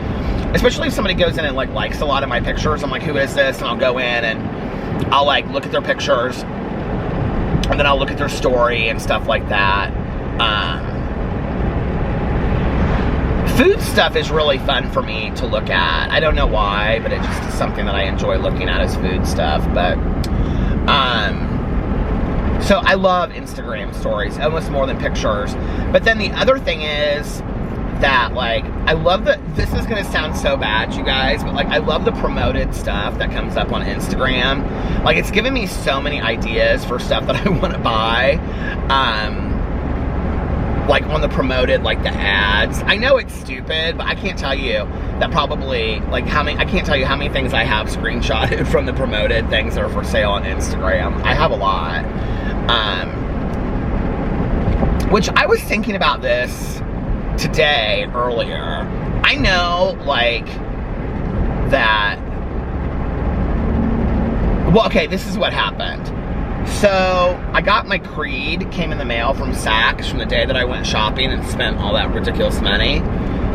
especially if somebody goes in and like likes a lot of my pictures. I'm like, who is this? And I'll go in and I'll like look at their pictures, and then I'll look at their story and stuff like that. Food stuff is really fun for me to look at. I don't know why, but it just is something that I enjoy looking at, is food stuff. But, so I love Instagram stories, almost more than pictures. But then the other thing is that, like, I love this is going to sound so bad, you guys, but, like, I love the promoted stuff that comes up on Instagram. Like, it's given me so many ideas for stuff that I want to buy. Like on the promoted, like the ads. I know it's stupid, but I can't tell you that probably, like I can't tell you how many things I have screenshotted from the promoted things that are for sale on Instagram. I have a lot. Which I was thinking about this today, earlier. I know, like, that, well, okay, this is what happened. So, I got my Creed, came in the mail from Saks from the day that I went shopping and spent all that ridiculous money.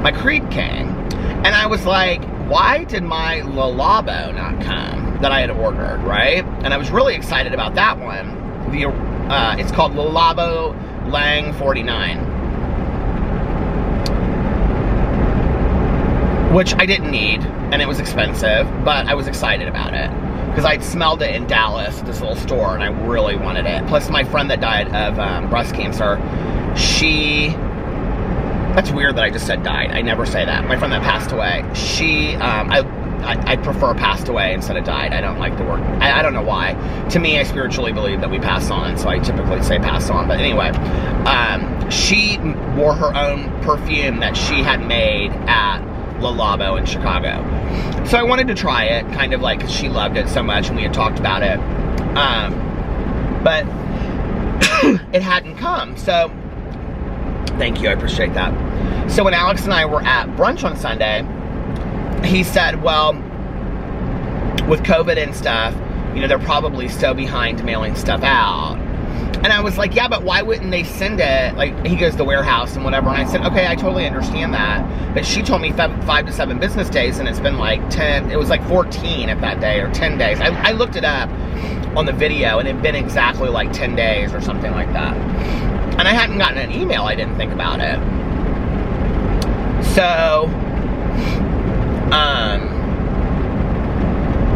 My Creed came, and I was like, why did my Le Labo not come that I had ordered, right? And I was really excited about that one. It's called Le Labo Lang 49. Which I didn't need, and it was expensive, but I was excited about it. Because I'd smelled it in Dallas, this little store, and I really wanted it. Plus, my friend that died of breast cancer, that's weird that I just said died. I never say that. My friend that passed away, I prefer passed away instead of died. I don't like the word. I don't know why. To me, I spiritually believe that we pass on, so I typically say pass on. But anyway, she wore her own perfume that she had made at Le Labo in Chicago. So I wanted to try it, kind of like, because she loved it so much and we had talked about it. But it hadn't come. So, thank you, I appreciate that. So when Alex and I were at brunch on Sunday, he said, well, with COVID and stuff, you know, they're probably so behind mailing stuff out. And I was like, yeah, but why wouldn't they send it? Like, he goes to the warehouse and whatever. And I said, okay, I totally understand that. But she told me 5 to 7 business days, and it's been like 10, it was like 14 at that day, or 10 days. I looked it up on the video, and it'd been exactly like 10 days or something like that. And I hadn't gotten an email, I didn't think about it. So,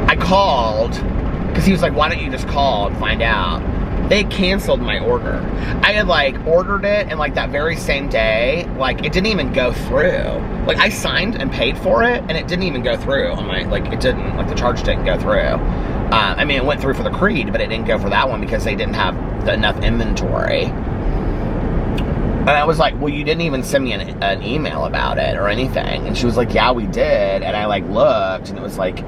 I called, because he was like, why don't you just call and find out? They canceled my order. I had like ordered it, and like that very same day, like it didn't even go through. Like I signed and paid for it, and it didn't even go through on my, like it didn't, like the charge didn't go through. I mean, it went through for the Creed, but it didn't go for that one because they didn't have enough inventory. And I was like, well, you didn't even send me an email about it or anything. And she was like, yeah, we did. And I like looked, and it was like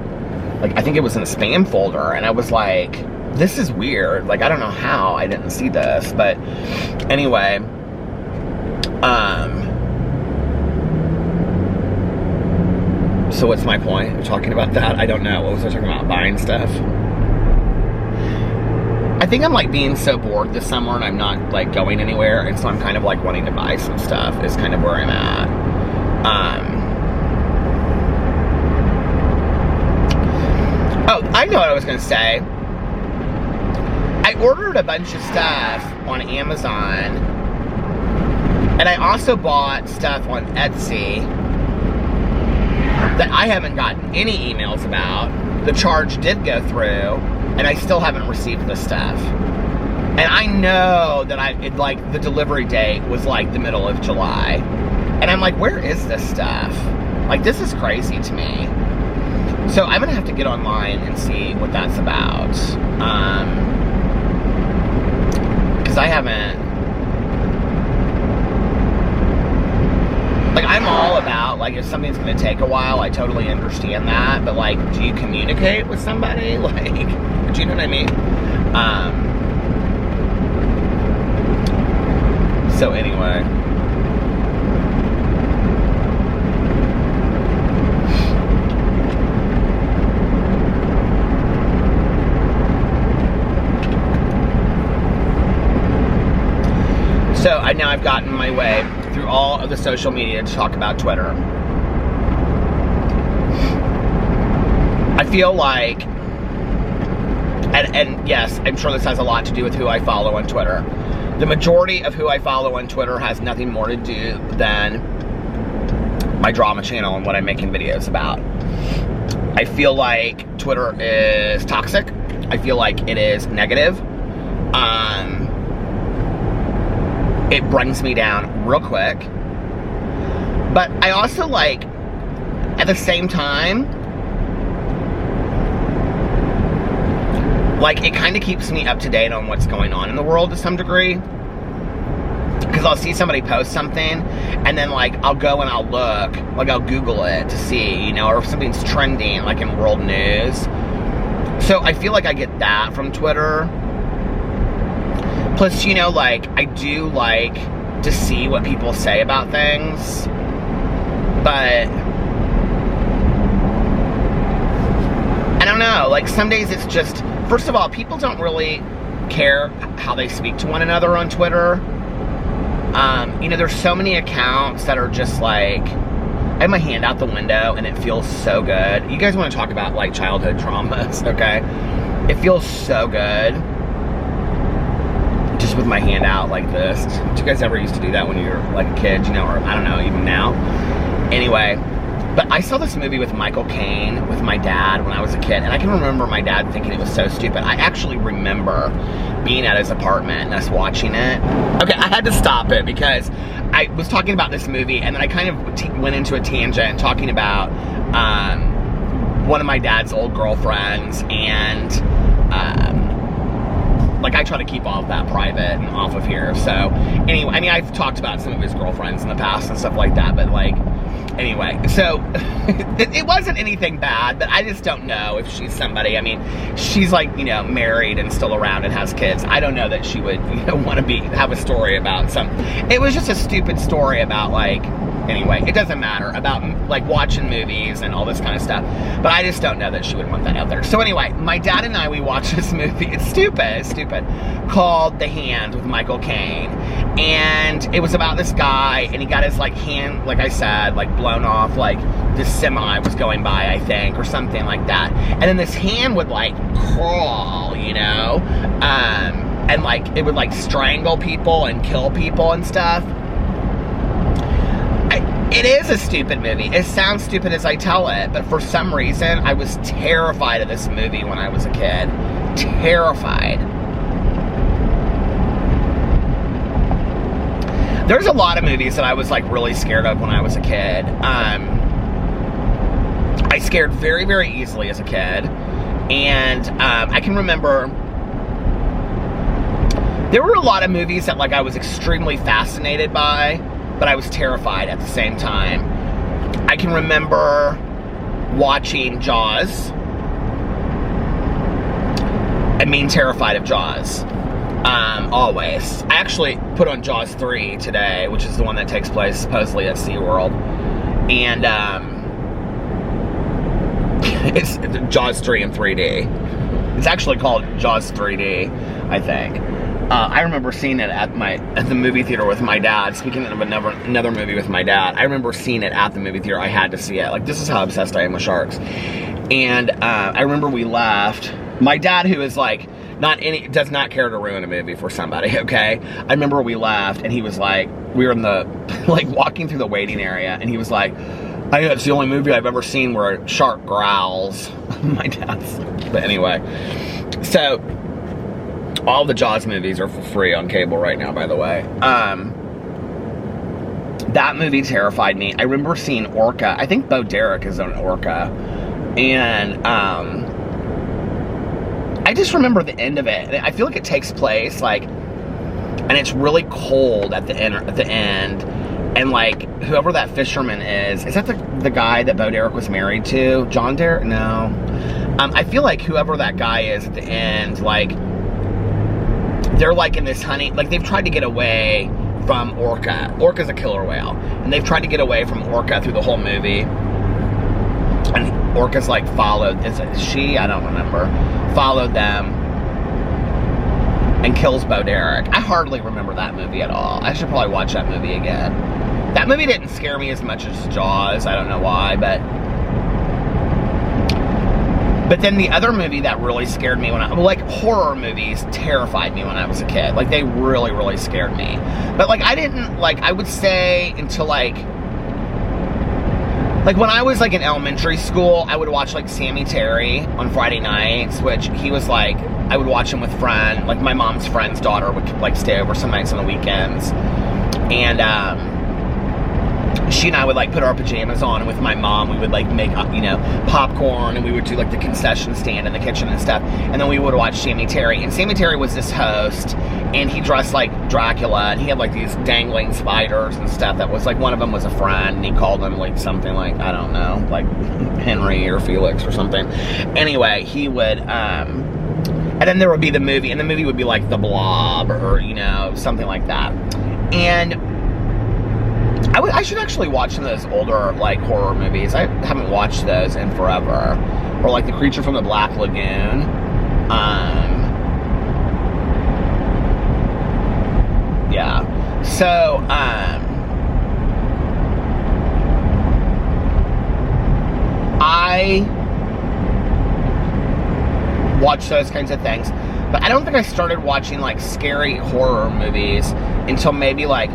I think it was in a spam folder, and I was like, this is weird. Like, I don't know how I didn't see this, but anyway, so what's my point of talking about that? I don't know. What was I talking about? Buying stuff? I think I'm like being so bored this summer, and I'm not like going anywhere, and so I'm kind of like wanting to buy some stuff is kind of where I'm at. Oh, I know what I was going to say. I ordered a bunch of stuff on Amazon, and I also bought stuff on Etsy that I haven't gotten any emails about. The charge did go through, and I still haven't received the stuff. And I know that like the delivery date was like the middle of July. And I'm like, where is this stuff? Like, this is crazy to me. So I'm gonna have to get online and see what that's about. Because I haven't, like, I'm all about, like, if something's gonna take a while, I totally understand that, but, like, do you communicate with somebody? Like, do you know what I mean? So anyway. And now I've gotten my way through all of the social media to talk about Twitter. I feel like, and yes, I'm sure this has a lot to do with who I follow on Twitter. The majority of who I follow on Twitter has nothing more to do than my drama channel and what I'm making videos about. I feel like Twitter is toxic. I feel like it is negative. It brings me down real quick. But I also like, at the same time, like, it kind of keeps me up to date on what's going on in the world to some degree. Because I'll see somebody post something, and then, like, I'll go and I'll look, like, I'll Google it to see, you know, or if something's trending, like, in world news. So I feel like I get that from Twitter. Plus, you know, like, I do like to see what people say about things. But I don't know, like, some days it's just, first of all, people don't really care how they speak to one another on Twitter. You know, there's so many accounts that are just like, I have my hand out the window and it feels so good. You guys want to talk about, like, childhood traumas, okay? It feels so good. Just with my hand out like this. Did you guys ever used to do that when you were, like, a kid, you know, or I don't know, even now? Anyway, but I saw this movie with Michael Caine with my dad when I was a kid, and I can remember my dad thinking it was so stupid. I actually remember being at his apartment and us watching it. Okay, I had to stop it because I was talking about this movie, and then I kind of went into a tangent talking about one of my dad's old girlfriends, and like, I try to keep all of that private and off of here. So anyway, I mean, I've talked about some of his girlfriends in the past and stuff like that, but, like, anyway, so it wasn't anything bad, but I just don't know if she's somebody. I mean, she's, like, you know, married and still around and has kids. I don't know that she would, you know, want to have a story about some. It was just a stupid story about, like, anyway, it doesn't matter, about, like, watching movies and all this kind of stuff. But I just don't know that she would want that out there. So anyway, my dad and I, we watched this movie. It's stupid, called The Hand with Michael Caine. And it was about this guy, and he got his, like, hand, like I said, like, blown off, like, this semi was going by, I think, or something like that. And then this hand would, like, crawl, you know? And, like, it would, like, strangle people and kill people and stuff. It is a stupid movie. It sounds stupid as I tell it, but for some reason, I was terrified of this movie when I was a kid. Terrified. There's a lot of movies that I was, like, really scared of when I was a kid. I scared very, very easily as a kid. And I can remember there were a lot of movies that, like, I was extremely fascinated by, but I was terrified at the same time. I can remember watching Jaws. I mean, terrified of Jaws. Always. I actually put on Jaws 3 today, which is the one that takes place supposedly at SeaWorld. And it's Jaws 3 in 3D. It's actually called Jaws 3D, I think. I remember seeing it at the movie theater with my dad. Speaking of another movie with my dad, I remember seeing it at the movie theater. I had to see it. Like, this is how obsessed I am with sharks. And I remember we left. My dad, who is, like, does not care to ruin a movie for somebody, okay? I remember we left, and he was like, we were in the, like, walking through the waiting area, and he was like, I think that's the only movie I've ever seen where a shark growls. My dad's, but anyway. So, all the Jaws movies are for free on cable right now, by the way. That movie terrified me. I remember seeing Orca. I think Bo Derek is on Orca. And, I just remember the end of it. I feel like it takes place, like, and it's really cold at the end. And, like, whoever that fisherman is that the guy that Bo Derek was married to? John Derek? No. I feel like whoever that guy is at the end, like, they're, like, in this like, they've tried to get away from Orca. Orca's a killer whale. And they've tried to get away from Orca through the whole movie. And Orca's, like, followed, is it she? I don't remember. Followed them. and kills Bo Derek. I hardly remember that movie at all. I should probably watch that movie again. That movie didn't scare me as much as Jaws. I don't know why, but then the other movie that really scared me like horror movies terrified me when I was a kid. Like they really, really scared me. But like I didn't, like I would say until like when I was like in elementary school, I would watch like Sammy Terry on Friday nights, which he was like, I would watch him with friend, like my mom's friend's daughter would like stay over some nights on the weekends. And she and I would like put our pajamas on, and with my mom we would like make, you know, popcorn, and we would do like the concession stand in the kitchen and stuff, and then we would watch Sammy Terry. And Sammy Terry was this host, and he dressed like Dracula, and he had like these dangling spiders and stuff that was like, one of them was a friend, and he called him like something like, I don't know, like Henry or Felix or something. Anyway, he would and then there would be the movie, and the movie would be like The Blob or, you know, something like that. And I should actually watch some of those older, like, horror movies. I haven't watched those in forever. Or, like, The Creature from the Black Lagoon. Yeah. So, I watch those kinds of things. But I don't think I started watching, like, scary horror movies until maybe, like,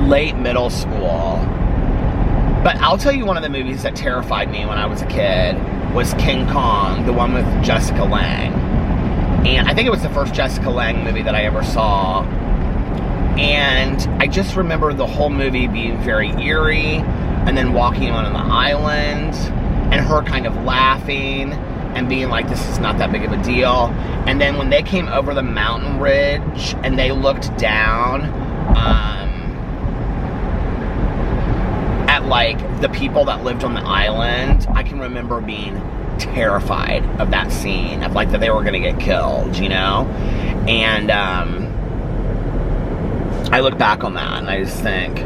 late middle school. But I'll tell you, one of the movies that terrified me when I was a kid was King Kong, the one with Jessica Lange. And I think it was the first Jessica Lange movie that I ever saw. And I just remember the whole movie being very eerie, and then walking on the island, and her kind of laughing and being like, this is not that big of a deal. And then when they came over the mountain ridge and they looked down, at like the people that lived on the island, I can remember being terrified of that scene, of like that they were gonna get killed, you know? And I look back on that and I just think,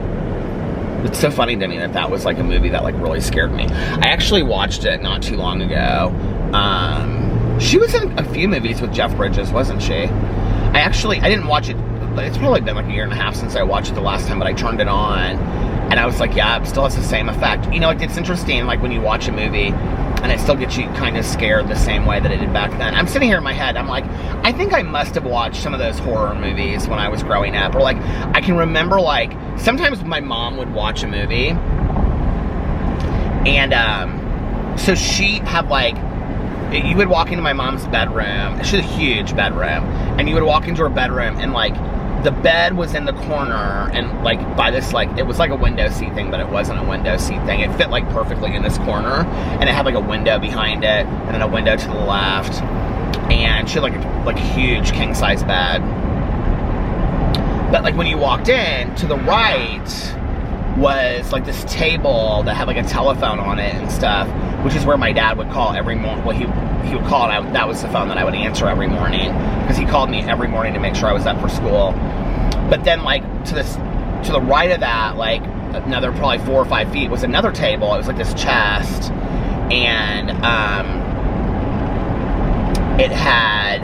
it's so funny to me that that was like a movie that like really scared me. I actually watched it not too long ago. She was in a few movies with Jeff Bridges, wasn't she? I didn't watch it. It's probably been like a year and a half since I watched it the last time, but I turned it on and I was like, yeah, it still has the same effect. You know, like, it's interesting, like, when you watch a movie and it still gets you kind of scared the same way that it did back then. I'm sitting here in my head, I'm like, I think I must have watched some of those horror movies when I was growing up. Or, like, I can remember, like, sometimes my mom would watch a movie and, so she had, like, you would walk into my mom's bedroom. She had a huge bedroom. And you would walk into her bedroom and, like, the bed was in the corner and, like, by this, like, it was like a window seat thing, but it wasn't a window seat thing. It fit, like, perfectly in this corner. And it had, like, a window behind it and then a window to the left. And she had, like a huge king-size bed. But, like, when you walked in, to the right was, like, this table that had, like, a telephone on it and stuff, which is where my dad would call every morning. Well, he would call, and that was the phone that I would answer every morning, because he called me every morning to make sure I was up for school. But then, like, to the right of that, like, another probably 4 or 5 feet was another table. It was like this chest, and it had,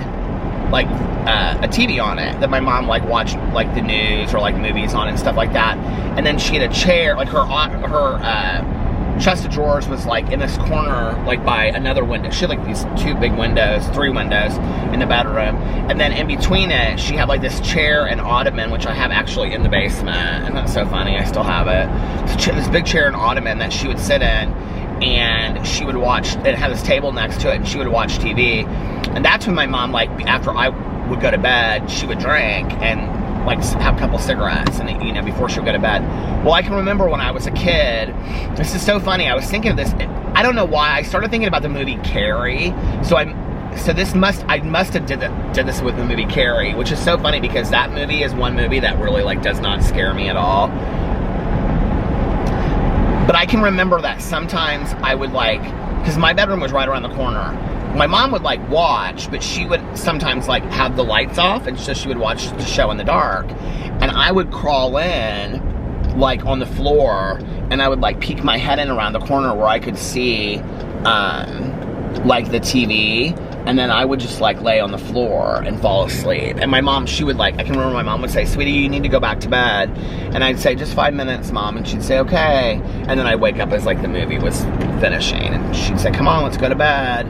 like, a TV on it that my mom, like, watched, like, the news or, like, movies on and stuff like that. And then she had a chair, like, her chest of drawers was, like, in this corner, like, by another window. She had, like, these 3 windows in the bedroom. And then in between it, she had, like, this chair and ottoman, which I have actually in the basement. And that's so funny, I still have it. This big chair and ottoman that she would sit in, and she would watch, it had this table next to it, and she would watch TV. And that's when my mom, like, after I would go to bed, she would drink and, like, have a couple cigarettes, and, you know, before she would go to bed. Well, I can remember when I was a kid, this is so funny, I was thinking of this, I don't know why, I started thinking about the movie Carrie, I must have did this with the movie Carrie, which is so funny because that movie is one movie that really, like, does not scare me at all. But I can remember that sometimes I would, like, because my bedroom was right around the corner, my mom would, like, watch, but she would sometimes, like, have the lights off, and so she would watch the show in the dark. And I would crawl in, like, on the floor, and I would, like, peek my head in around the corner where I could see, like, the TV. And then I would just like lay on the floor and fall asleep. And my mom, she would like, I can remember my mom would say, sweetie, you need to go back to bed. And I'd say, just 5 minutes, Mom. And she'd say, okay. And then I'd wake up as like the movie was finishing. And she'd say, come on, let's go to bed.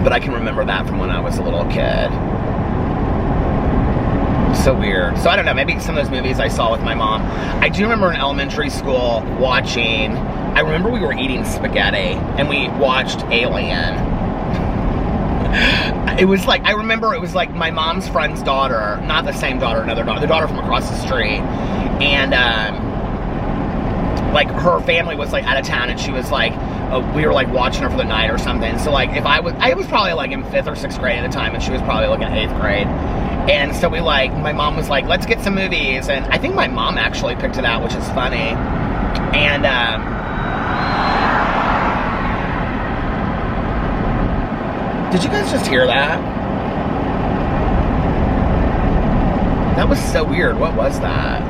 But I can remember that from when I was a little kid. So weird. So I don't know, maybe some of those movies I saw with my mom. I do remember in elementary school watching, I remember we were eating spaghetti and we watched Alien. It was like, I remember it was like my mom's friend's daughter, not the same daughter, another daughter, the daughter from across the street. And like her family was like out of town and she was like, we were like watching her for the night or something. So like I was probably like in 5th or 6th grade at the time and she was probably like in 8th grade. And so we like, my mom was like, let's get some movies. And I think my mom actually picked it out, which is funny. And did you guys just hear that? That was so weird. What was that?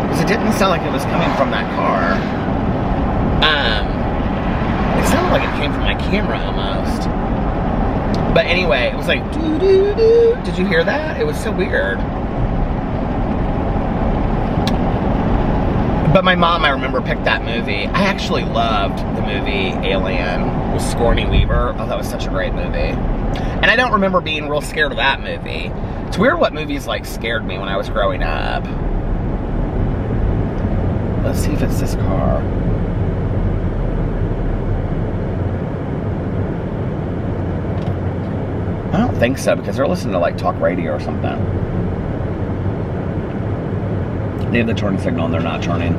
Because it didn't sound like it was coming from that car. It sounded like it came from my camera almost. But anyway, it was like, doo-doo-doo. Did you hear that? It was so weird. But my mom, I remember, picked that movie. I actually loved the movie Alien with Sigourney Weaver. Oh, that was such a great movie. And I don't remember being real scared of that movie. It's weird what movies, like, scared me when I was growing up. Let's see if it's this car. I don't think so, because they're listening to, like, talk radio or something. They have the turn signal and they're not turning.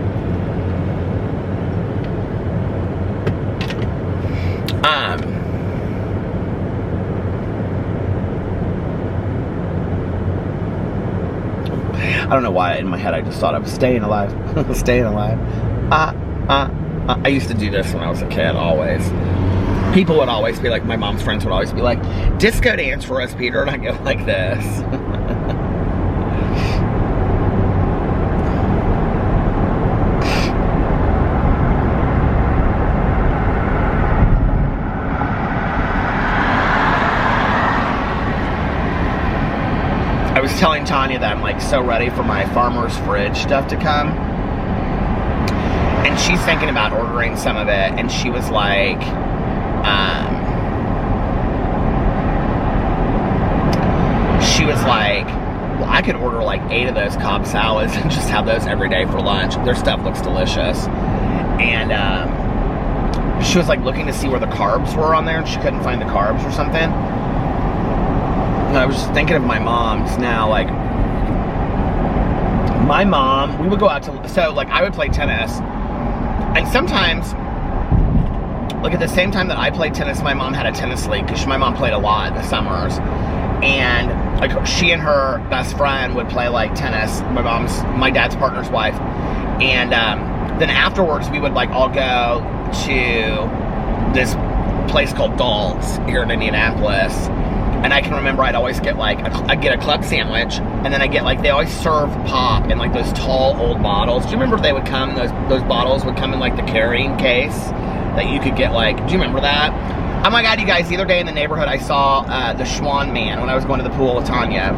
I don't know why in my head I just thought I was staying alive. Staying alive. I used to do this when I was a kid, always. People would always be like, my mom's friends would always be like, disco dance for us, Peter, and I go like this. I was telling Tanya that I'm like so ready for my farmer's fridge stuff to come. And she's thinking about ordering some of it, and she was like, well, I could order like 8 of those Cobb salads and just have those every day for lunch. Their stuff looks delicious. And she was like looking to see where the carbs were on there, and she couldn't find the carbs or something. And I was just thinking of my mom's now, like, my mom, we would go out to, so like I would play tennis, and sometimes, like at the same time that I played tennis, my mom had a tennis league, because my mom played a lot in the summers. And like she and her best friend would play like tennis, my dad's partner's wife. And then afterwards we would like all go to this place called Dalt's here in Indianapolis. And I can remember I'd always get like, I'd get a club sandwich, and then I get like, they always serve pop in like those tall old bottles. Do you remember they would come, those bottles would come in like the carrying case that you could get like, do you remember that? Oh my God, you guys, the other day in the neighborhood, I saw the Schwan Man when I was going to the pool with Tanya.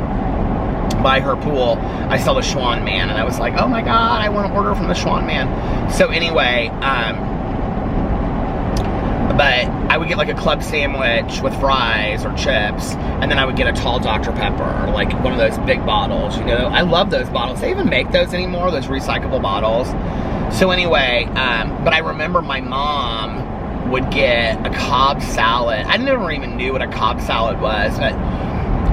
By her pool, I saw the Schwan Man, and I was like, oh my God, I want to order from the Schwan Man. So anyway, but I would get like a club sandwich with fries or chips, and then I would get a tall Dr. Pepper, like one of those big bottles, you know. I love those bottles. They even make those anymore, those recyclable bottles. So anyway, but I remember my mom would get a Cobb salad. I never even knew what a Cobb salad was, but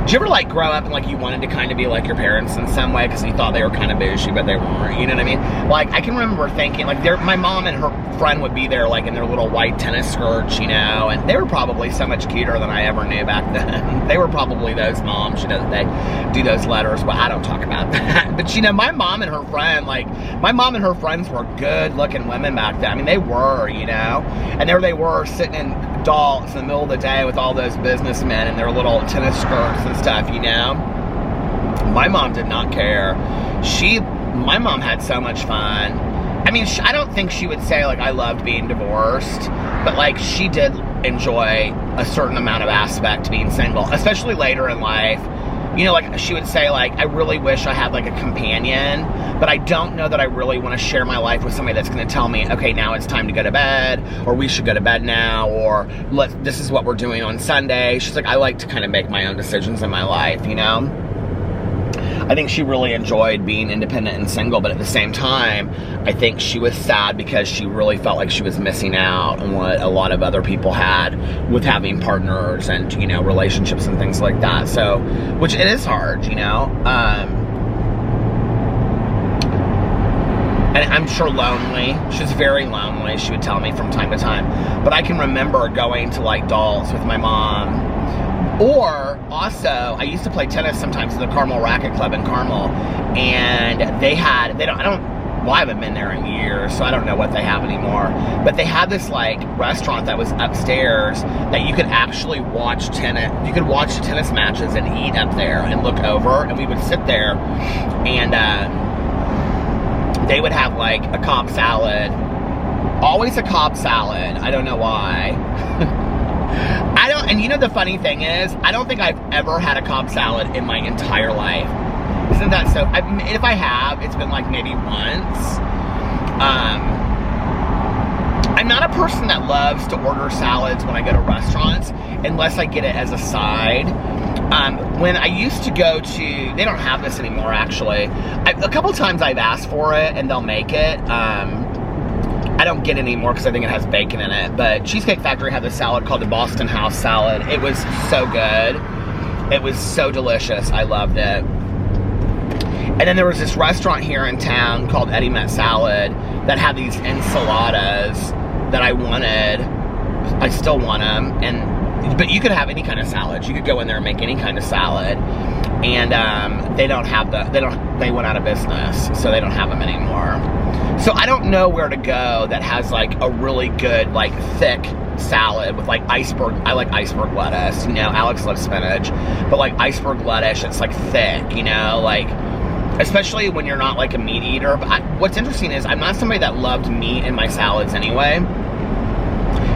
did you ever like grow up and like you wanted to kind of be like your parents in some way because you thought they were kind of bougie but they weren't, you know what I mean? Like I can remember thinking like my mom and her friend would be there like in their little white tennis skirts, you know, and they were probably so much cuter than I ever knew back then. They were probably those moms, you know, that they do those letters. Well, I don't talk about that. But you know, my mom and her friends were good looking women back then. I mean, they were, you know, and there they were sitting in Dalt's in the middle of the day with all those businessmen in their little tennis skirts and stuff, you know. My mom did not care. My mom had so much fun. I mean, I don't think she would say, like, I loved being divorced, but, like, she did enjoy a certain amount of aspect to being single, especially later in life. You know, like, she would say, like, I really wish I had, like, a companion, but I don't know that I really want to share my life with somebody that's going to tell me, okay, now it's time to go to bed, or we should go to bed now, or this is what we're doing on Sunday. She's like, I like to kind of make my own decisions in my life, you know? I think she really enjoyed being independent and single, but at the same time, I think she was sad because she really felt like she was missing out on what a lot of other people had with having partners and, you know, relationships and things like that. So, which it is hard, you know? And I'm sure lonely. She's very lonely, she would tell me from time to time. But I can remember going to, like, Dolls with my mom. Or, also, I used to play tennis sometimes at the Carmel Racket Club in Carmel, and I haven't been there in years, so I don't know what they have anymore, but they had this, like, restaurant that was upstairs that you could actually watch tennis matches and eat up there and look over, and we would sit there, and, they would have, like, a Cobb salad, always a Cobb salad, I don't know why. And you know the funny thing is, I don't think I've ever had a Cobb salad in my entire life. Isn't that so? If I have, it's been like maybe once. I'm not a person that loves to order salads when I go to restaurants, unless I get it as a side. When I used to go to, they don't have this anymore actually. A couple times I've asked for it and they'll make it. I don't get it anymore because I think it has bacon in it, but Cheesecake Factory had this salad called the Boston House salad. It was so good. It was so delicious. I loved it. And then there was this restaurant here in town called Eddie Met Salad that had these enchiladas that I wanted. I still want them. But you could have any kind of salad. You could go in there and make any kind of salad. And they went out of business, so they don't have them anymore. So I don't know where to go that has, like, a really good, like, thick salad with, like, I like iceberg lettuce, you know, Alex loves spinach, but, like, iceberg lettuce, it's, like, thick, you know, like, especially when you're not, like, a meat eater. But what's interesting is I'm not somebody that loved meat in my salads anyway.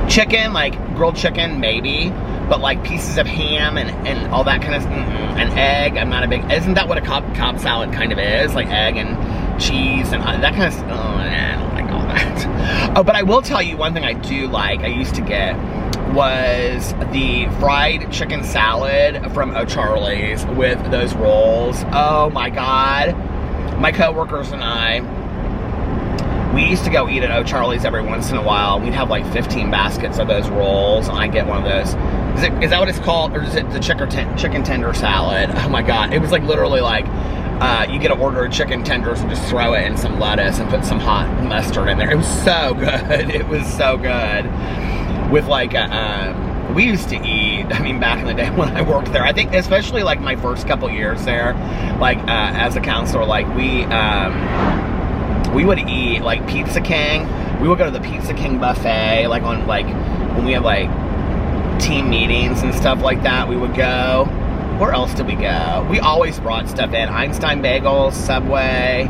Chicken, like, grilled chicken, maybe, but, like, pieces of ham and all that kind of, and egg, I'm not a big, isn't that what a Cobb salad kind of is? Like, egg and cheese and that kind of, I don't like all that. Oh, but I will tell you one thing I do like, I used to get, was the fried chicken salad from O'Charlie's with those rolls. Oh my God. My coworkers and I, we used to go eat at O'Charlie's every once in a while. We'd have like 15 baskets of those rolls, and I get one of those. Is that what it's called? Or is it the chicken tender salad? Oh my God. It was like literally like, you get an order of chicken tenders and just throw it in some lettuce and put some hot mustard in there. It was so good. It was so good. With like, we used to eat, I mean, back in the day when I worked there, I think especially like my first couple years there, like as a counselor, like we would eat like Pizza King. We would go to the Pizza King buffet, like on like, when we have like team meetings and stuff like that, we would go. Where else did we go? We always brought stuff in. Einstein Bagels, Subway.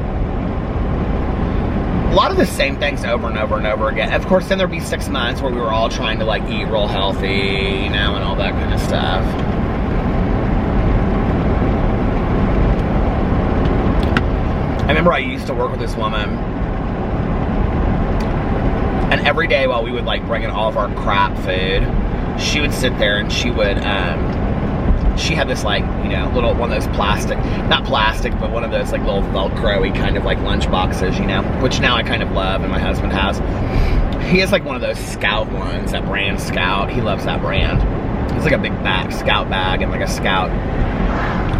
A lot of the same things over and over and over again. Of course, then there'd be 6 months where we were all trying to like eat real healthy, you know, and all that kind of stuff. I remember I used to work with this woman, and every day while we would like bring in all of our crap food, she would sit there and she would, she had this like, you know, little one of those plastic, not plastic, but one of those like little Velcro-y kind of like lunch boxes, you know, which now I kind of love and my husband has. He has like one of those Scout ones, that brand Scout. He loves that brand. It's like a big Scout bag and like a Scout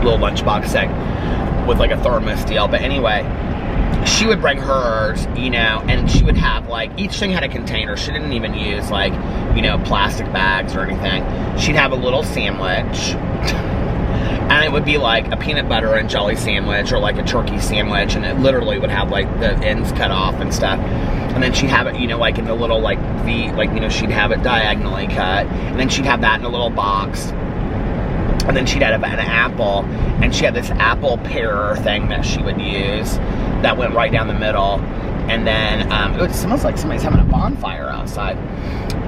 little lunchbox thing with like a thermos deal. But anyway, she would bring hers, you know, and she would have like, each thing had a container. She didn't even use like, you know, plastic bags or anything. She'd have a little sandwich, and it would be like a peanut butter and jelly sandwich or like a turkey sandwich, and it literally would have like the ends cut off and stuff. And then she'd have it, you know, like in the little like V, like, you know, she'd have it diagonally cut, and then she'd have that in a little box. And then she'd have an apple, and she had this apple parer thing that she would use that went right down the middle. And then it smells like somebody's having a bonfire outside.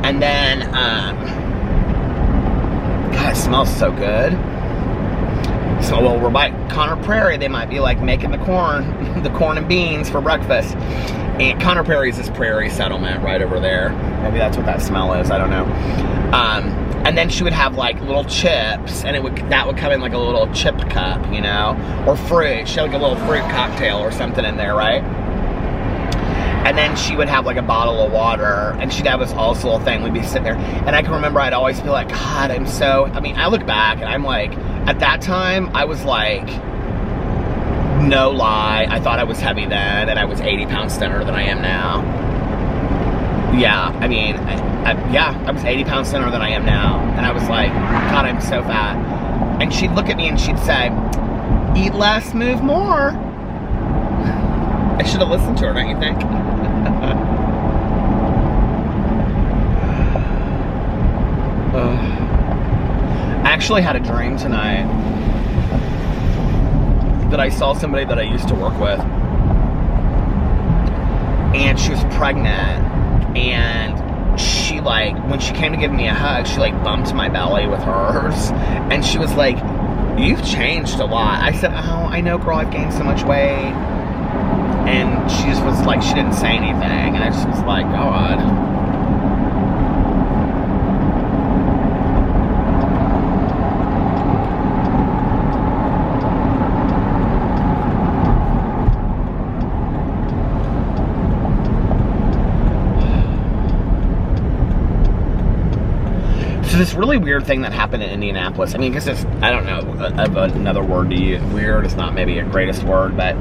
And then, God, it smells so good. So, well, we're by Conner Prairie. They might be like making the corn and beans for breakfast. And Conner Prairie is this prairie settlement right over there. Maybe that's what that smell is. I don't know. And then she would have like little chips, and that would come in like a little chip cup, you know, or fruit. She had like a little fruit cocktail or something in there, right? And then she would have like a bottle of water, and she'd have this also little thing. We'd be sitting there, and I can remember I'd always be like, God, I mean, I look back and I'm like, at that time, I was like, no lie, I thought I was heavy then, and I was 80 pounds thinner than I am now. Yeah, I mean, I was 80 pounds thinner than I am now, and I was like, God, I'm so fat. And she'd look at me and she'd say, eat less, move more. I should have listened to her, don't you think? I actually had a dream tonight that I saw somebody that I used to work with, and she was pregnant, and she, like, when she came to give me a hug, she, like, bumped my belly with hers, and she was like, you've changed a lot. I said, oh, I know, girl, I've gained so much weight. And she just was like, she didn't say anything, and I just was like, God. So this really weird thing that happened in Indianapolis, I mean, because it's, I don't know another word to use. Weird is not maybe a greatest word, but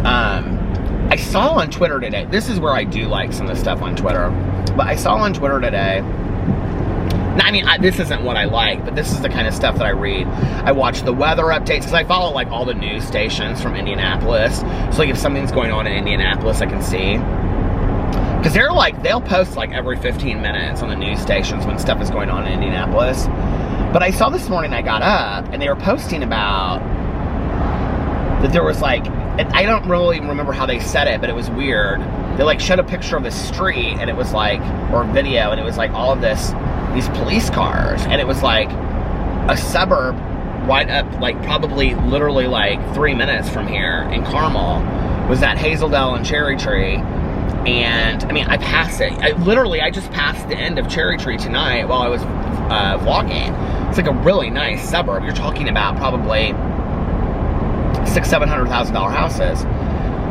I saw on Twitter today, this is where I do like some of the stuff on Twitter, but I saw on Twitter today, now, I mean, this isn't what I like, but this is the kind of stuff that I read. I watch the weather updates, because I follow, like, all the news stations from Indianapolis, so, like, if something's going on in Indianapolis, I can see. Because they're, like, they'll post, like, every 15 minutes on the news stations when stuff is going on in Indianapolis. But I saw this morning, I got up, and they were posting about that there was, like, I don't really remember how they said it, but it was weird. They, like, showed a picture of the street, and it was, like, or a video, and it was, like, all of these police cars, and it was, like, a suburb right up, like, probably literally, like, 3 minutes from here in Carmel was that Hazeldale and Cherry Tree, and, I mean, I passed it. I just passed the end of Cherry Tree tonight while I was vlogging. It's, like, a really nice suburb. You're talking about probably $600,000-$700,000 houses.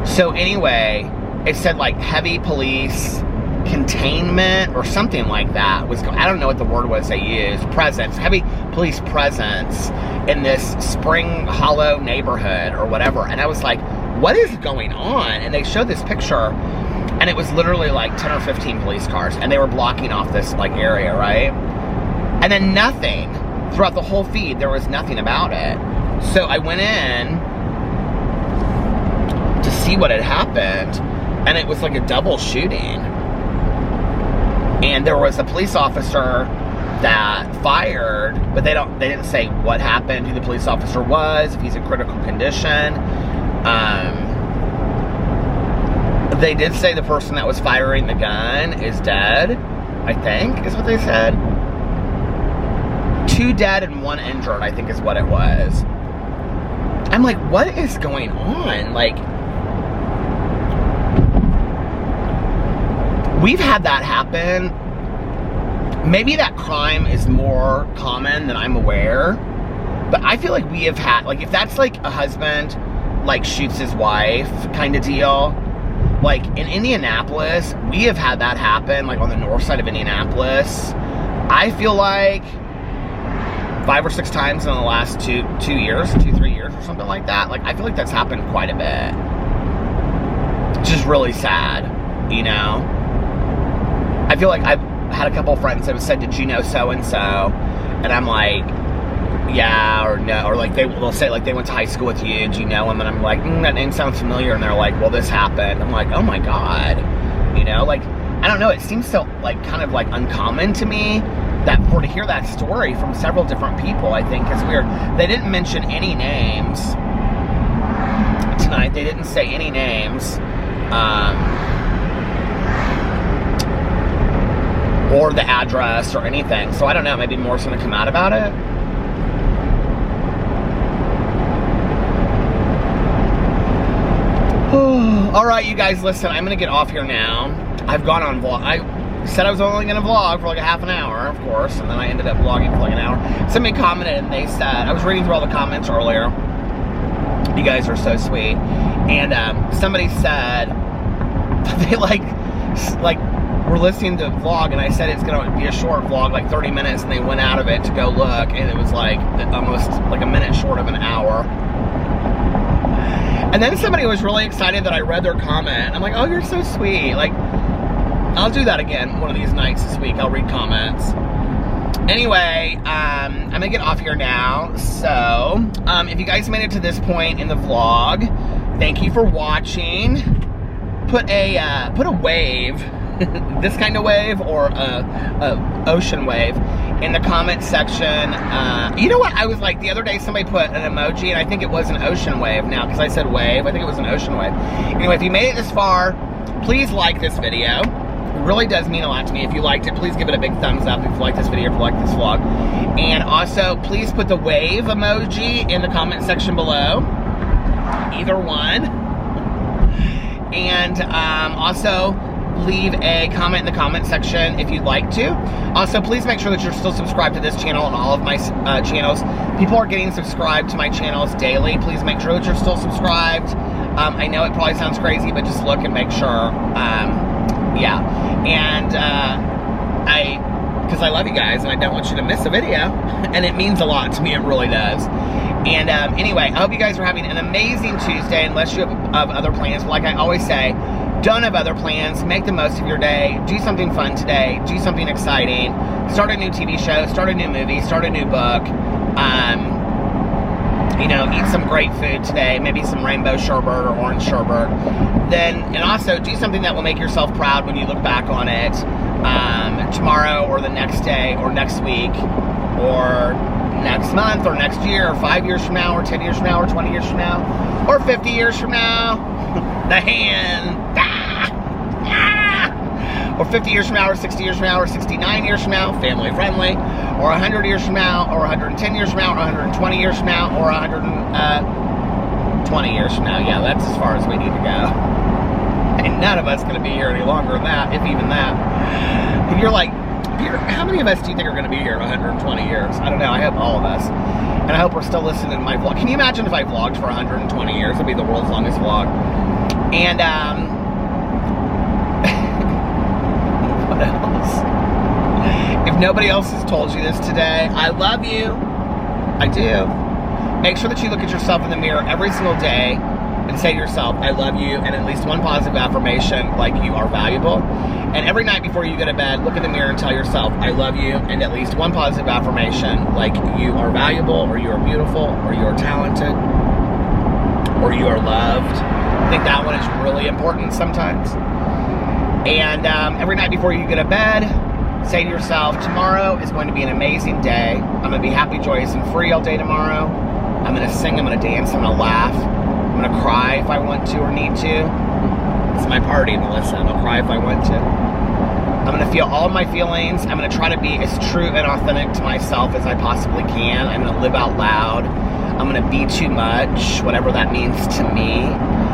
So anyway, it said like heavy police containment or something like that was, I don't know what the word was they used, presence, heavy police presence in this Spring Hollow neighborhood or whatever. And I was like, what is going on? And they showed this picture, and it was literally like 10 or 15 police cars, and they were blocking off this like area, right? And then nothing throughout the whole feed, there was nothing about it. So I went in to see what had happened, and it was like a double shooting. And there was a police officer that fired, but they didn't say what happened, who the police officer was, if he's in critical condition. They did say the person that was firing the gun is dead, I think, is what they said. 2 dead and 1 injured, I think is what it was. I'm like, what is going on? Like, we've had that happen. Maybe that crime is more common than I'm aware, but I feel like we have had, like, if that's like a husband, like, shoots his wife kind of deal, like, in Indianapolis, we have had that happen, like, on the north side of Indianapolis. I feel like 5 or 6 times in the last 2 years, 2-3 years or something like that. Like, I feel like that's happened quite a bit. It's just really sad, you know? I feel like I've had a couple friends that have said, did you know so-and-so? And I'm like, yeah, or no, or like they'll say like they went to high school with you, do you know him? And I'm like, that name sounds familiar. And they're like, well, this happened. I'm like, oh my God, you know, like, I don't know, it seems so like kind of like uncommon to me that to hear that story from several different people, I think is weird. They didn't mention any names tonight. They didn't say any names. or the address or anything. So I don't know, maybe more's gonna come out about it. All right, you guys, listen, I'm gonna get off here now. I've gone on vlog. I said I was only gonna vlog for like a half an hour, of course, and then I ended up vlogging for like an hour. Somebody commented and they said, I was reading through all the comments earlier. You guys are so sweet. And somebody said they like were listening to the vlog, and I said it's gonna be a short vlog, like 30 minutes, and they went out of it to go look, and it was like almost like a minute short of an hour. And then somebody was really excited that I read their comment. I'm like, oh, you're so sweet. Like, I'll do that again one of these nights this week. I'll read comments. Anyway, I'm gonna get off here now. So, if you guys made it to this point in the vlog, thank you for watching. Put a wave, this kind of wave, or a ocean wave in the comment section. You know what? I was like, the other day somebody put an emoji, and I think it was an ocean wave now, because I said wave. I think it was an ocean wave. Anyway, if you made it this far, please like this video. It really does mean a lot to me. If you liked it, please give it a big thumbs up if you like this video, if you like this vlog. And also, please put the wave emoji in the comment section below. Either one. And also, leave a comment in the comment section if you'd like to. Also, please make sure that you're still subscribed to this channel and all of my channels. People are getting subscribed to my channels daily. Please make sure that you're still subscribed. I know it probably sounds crazy, but just look and make sure. Yeah. And because I love you guys and I don't want you to miss a video. And it means a lot to me, it really does. And anyway, I hope you guys are having an amazing Tuesday, unless you have other plans. But like I always say, don't have other plans. Make the most of your day. Do something fun today. Do something exciting. Start a new TV show. Start a new movie. Start a new book. You know, eat some great food today. Maybe some rainbow sherbet or orange sherbet. And also do something that will make yourself proud when you look back on it tomorrow or the next day or next week or next month or next year or 5 years from now or 10 years from now or 20 years from now or 50 years from now. The hand. Or 50 years from now or 60 years from now or 69 years from now, family friendly, or 100 years from now or 110 years from now or 120 years from now or 120 years from now. Yeah, that's as far as we need to go. And none of us going to be here any longer than that, if even that. If you're like, how many of us do you think are going to be here in 120 years? I don't know. I hope all of us. And I hope we're still listening to my vlog. Can you imagine if I vlogged for 120 years? It'd be the world's longest vlog. And, what else? If nobody else has told you this today, I love you. I do. Make sure that you look at yourself in the mirror every single day and say to yourself, I love you, and at least one positive affirmation, like you are valuable. And every night before you go to bed, look in the mirror and tell yourself, I love you, and at least one positive affirmation, like you are valuable, or you are beautiful, or you are talented, or you are loved. I think that one is really important sometimes. And every night before you go to bed, say to yourself, tomorrow is going to be an amazing day. I'm going to be happy, joyous, and free all day tomorrow. I'm going to sing, I'm going to dance, I'm going to laugh. I'm going to cry if I want to or need to. It's my party, Melissa. I'll cry if I want to. I'm going to feel all of my feelings. I'm going to try to be as true and authentic to myself as I possibly can. I'm going to live out loud. I'm going to be too much, whatever that means to me.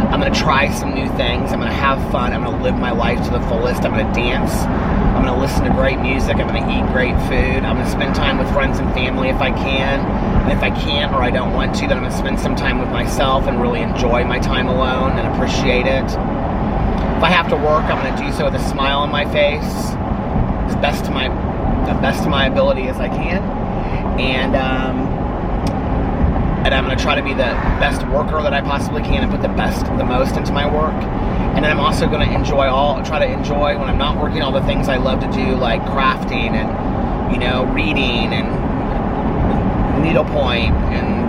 I'm going to try some new things. I'm going to have fun. I'm going to live my life to the fullest. I'm going to dance. I'm going to listen to great music. I'm going to eat great food. I'm going to spend time with friends and family if I can. And if I can't or I don't want to, then I'm going to spend some time with myself and really enjoy my time alone and appreciate it. If I have to work, I'm going to do so with a smile on my face, as best to my ability as I can. And I'm going to try to be the best worker that I possibly can and put the most into my work. And then I'm also going to try to enjoy when I'm not working all the things I love to do, like crafting and, you know, reading and needlepoint and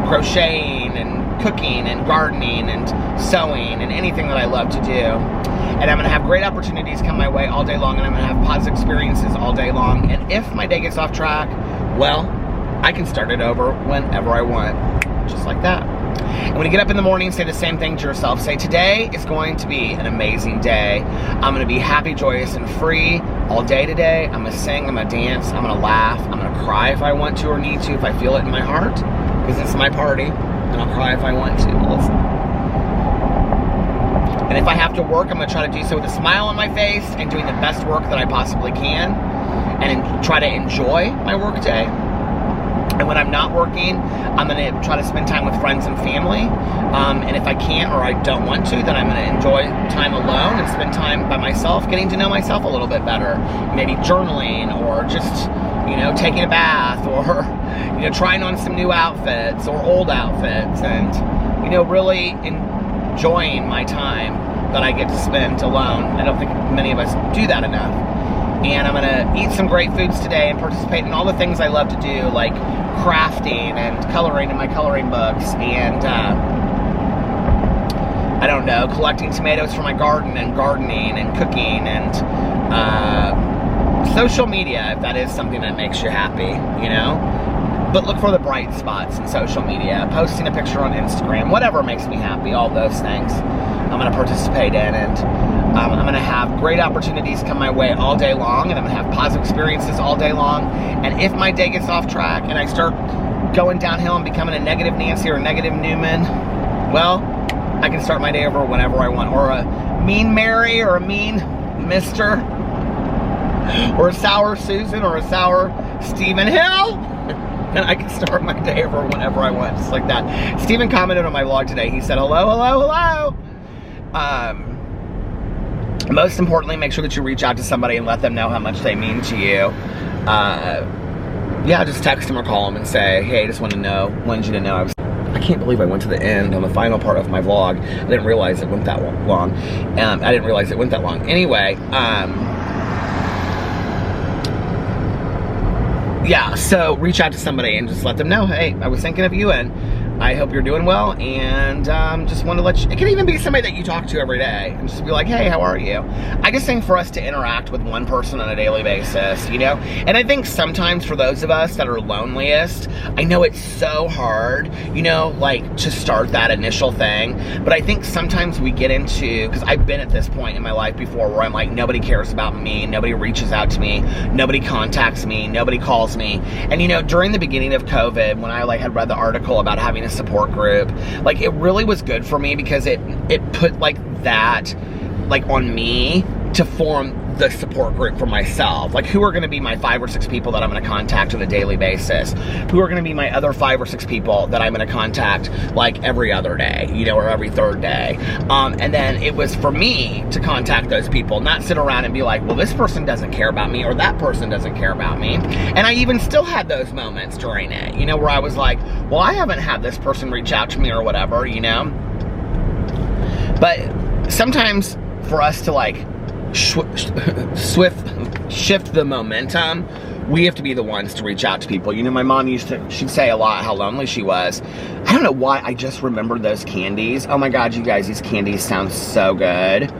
crocheting and cooking and gardening and sewing and anything that I love to do. And I'm going to have great opportunities come my way all day long, and I'm going to have positive experiences all day long. And if my day gets off track, well, I can start it over whenever I want, just like that. And when you get up in the morning, say the same thing to yourself. Say, today is going to be an amazing day. I'm going to be happy, joyous, and free all day today. I'm going to sing, I'm going to dance, I'm going to laugh, I'm going to cry if I want to or need to, if I feel it in my heart, because it's my party, and I'll cry if I want to. Listen. And if I have to work, I'm going to try to do so with a smile on my face and doing the best work that I possibly can, and try to enjoy my work day. And when I'm not working, I'm going to try to spend time with friends and family. And if I can't or I don't want to, then I'm going to enjoy time alone and spend time by myself, getting to know myself a little bit better. Maybe journaling, or just, taking a bath, or, trying on some new outfits or old outfits, and, really enjoying my time that I get to spend alone. I don't think many of us do that enough. And I'm going to eat some great foods today and participate in all the things I love to do, like crafting and coloring in my coloring books, and I don't know, collecting tomatoes for my garden, and gardening and cooking, and social media, if that is something that makes you happy, But look for the bright spots in social media. Posting a picture on Instagram, whatever makes me happy, all those things I'm going to participate in, and I'm going to have great opportunities come my way all day long, and I'm going to have positive experiences all day long. And if my day gets off track and I start going downhill and becoming a negative Nancy or a negative Newman, well, I can start my day over whenever I want. Or a mean Mary, or a mean Mr., or a sour Susan, or a sour Stephen Hill. And I can start my day over whenever I want, just like that. Stephen commented on my vlog today. He said, hello, hello, hello. Most importantly, make sure that you reach out to somebody and let them know how much they mean to you. Yeah, just text them or call them and say, hey, I just wanted you to know I can't believe I went to the end on the final part of my vlog. I didn't realize it went that long. Anyway, yeah, so reach out to somebody and just let them know, hey, I was thinking of you, and I hope you're doing well, and just want to let you, it can even be somebody that you talk to every day, and just be like, hey, how are you? I just think for us to interact with one person on a daily basis, and I think sometimes for those of us that are loneliest, I know it's so hard, to start that initial thing, but I think sometimes we get into, because I've been at this point in my life before where I'm like, nobody cares about me, nobody reaches out to me, nobody contacts me, nobody calls me, and during the beginning of COVID, when I had read the article about having a support group, it really was good for me, because it put that on me to form the support group for myself. Who are going to be my 5 or 6 people that I'm going to contact on a daily basis? Who are going to be my other 5 or 6 people that I'm going to contact every other day, or every third day? And then it was for me to contact those people, not sit around and be like, well, this person doesn't care about me, or that person doesn't care about me. And I even still had those moments during it, where I was like, well, I haven't had this person reach out to me or whatever, But sometimes for us to shift the momentum, we have to be the ones to reach out to people. My mom she'd say a lot how lonely she was. I don't know why, I just remembered those candies. Oh my God, you guys, these candies sound so good.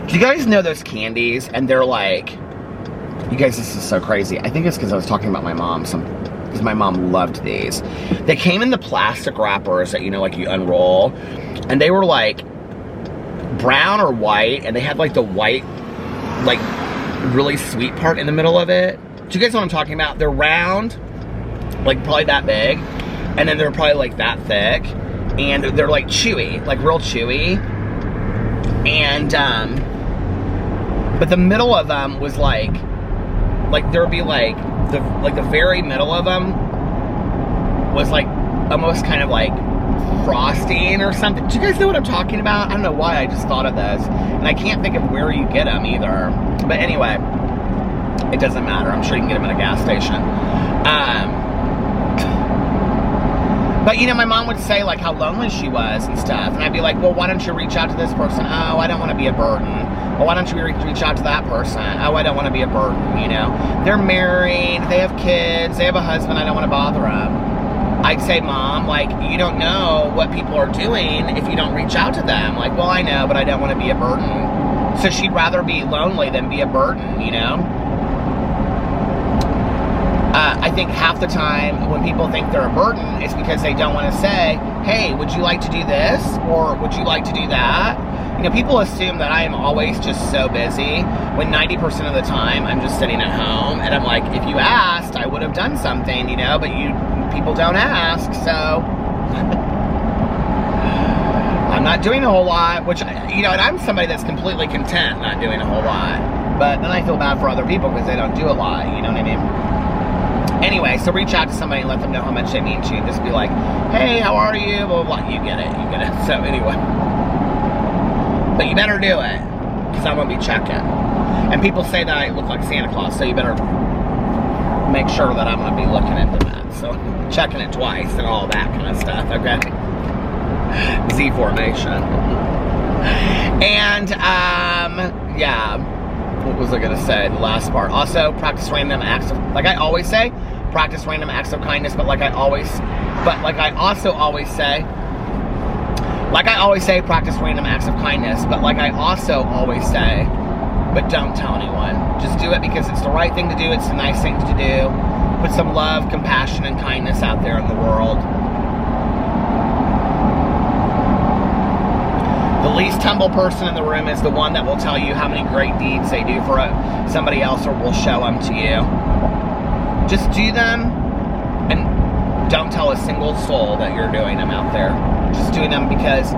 Do you guys know those candies? And they're you guys, this is so crazy. I think it's because I was talking about my mom, because my mom loved these. They came in the plastic wrappers that, you unroll, and they were brown or white, and they had the white, really sweet part in the middle of it. Do you guys know what I'm talking about? They're round, probably that big, and then they're probably that thick, and they're chewy, real chewy, and but the middle of them was there'd be the very middle of them was almost kind of frosting or something. Do you guys know what I'm talking about? I don't know why I just thought of this, and I can't think of where you get them either. But anyway, it doesn't matter. I'm sure you can get them at a gas station. But my mom would say how lonely she was and stuff, and I'd be like, well, why don't you reach out to this person? Oh, I don't want to be a burden. Well, why don't you reach out to that person? Oh, I don't want to be a burden. They're married, they have kids, they have a husband, I don't want to bother them. I'd say, Mom, you don't know what people are doing if you don't reach out to them. Well, I know, but I don't want to be a burden. So she'd rather be lonely than be a burden, I think half the time when people think they're a burden, it's because they don't want to say, hey, would you like to do this? Or would you like to do that? You know, people assume that I am always just so busy when 90% of the time I'm just sitting at home, and I'm like, if you asked, I would have done something, you know, but people don't ask, so I'm not doing a whole lot, which, you know, and I'm somebody that's completely content not doing a whole lot, but then I feel bad for other people because they don't do a lot, you know what I mean? Anyway, so reach out to somebody and let them know how much they mean to you. Just be like, hey, how are you? Blah, blah, blah. You get it. So anyway. But you better do it, because I'm going to be checking. And people say that I look like Santa Claus, so you better make sure that I'm going to be looking into that. So checking it twice and all that kind of stuff, okay? Z formation. And, yeah. What was I going to say? The last part. Also, practice random acts of, like I always say, practice random acts of kindness, but like I also always say, practice random acts of kindness, but like I also always say, but don't tell anyone. Just do it because it's the right thing to do. It's the nice thing to do. Put some love, compassion, and kindness out there in the world. The least humble person in the room is the one that will tell you how many great deeds they do for somebody else, or will show them to you. Just do them, and don't tell a single soul that you're doing them out there. Just doing them because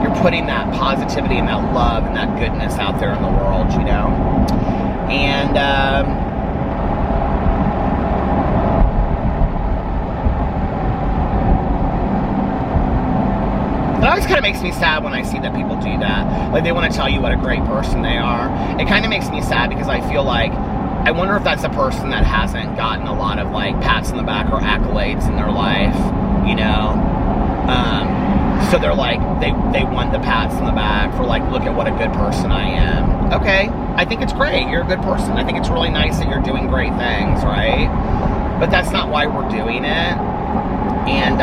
you're putting that positivity and that love and that goodness out there in the world, you know? And, it always kind of makes me sad when I see that people do that. Like, they want to tell you what a great person they are. It kind of makes me sad because I feel like, I wonder if that's a person that hasn't gotten a lot of, like, pats on the back or accolades in their life, you know? So they're like, they want the pats on the back for, like, look at what a good person I am. Okay, I think it's great. You're a good person. I think it's really nice that you're doing great things, right? But that's not why we're doing it. And,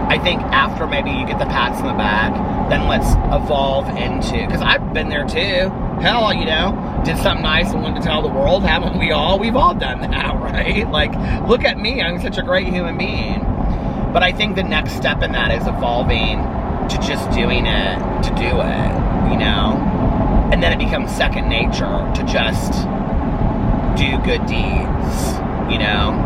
I think after maybe you get the pats on the back, then let's evolve into, because I've been there too. Hell, you know, did something nice and wanted to tell the world, haven't we all? We've all done that, right? Like, look at me, I'm such a great human being. But I think the next step in that is evolving to just doing it to do it, you know? And then it becomes second nature to just do good deeds, you know?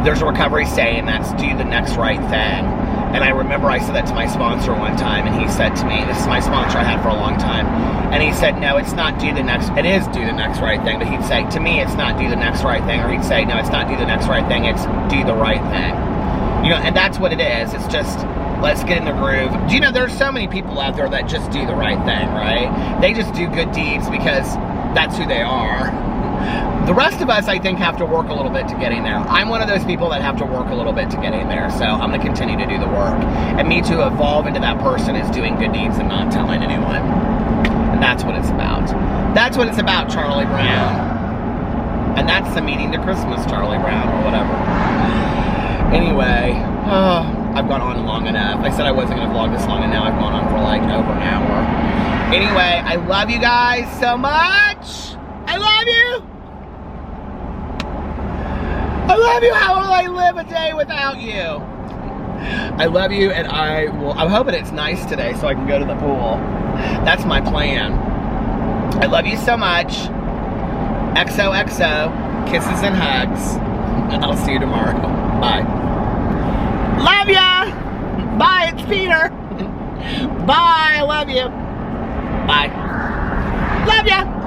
There's a recovery saying that's do the next right thing. And I remember I said that to my sponsor one time, and he said to me, this is my sponsor I had for a long time, and he said, no, it's not do the next, it is do the next right thing, but he'd say, to me, it's not do the next right thing, or he'd say, no, it's not do the next right thing, it's do the right thing. You know, and that's what it is. It's just, let's get in the groove. Do you know, there's so many people out there that just do the right thing, right? They just do good deeds because that's who they are. The rest of us, I think, have to work a little bit to get in there. I'm one of those people that have to work a little bit to get in there, so I'm going to continue to do the work. And me to evolve into that person is doing good deeds and not telling anyone. And that's what it's about. That's what it's about, Charlie Brown. And that's the meaning to Christmas, Charlie Brown, or whatever. Anyway, I've gone on long enough. I said I wasn't going to vlog this long, and now I've gone on for like over an hour. Anyway, I love you guys so much. I love you. I love you. How will I live a day without you? I love you, and I'm hoping it's nice today so I can go to the pool. That's my plan. I love you so much. XOXO. Kisses and hugs. I'll see you tomorrow. Bye. Love ya. Bye. It's Peter. Bye. I love you. Bye. Love ya.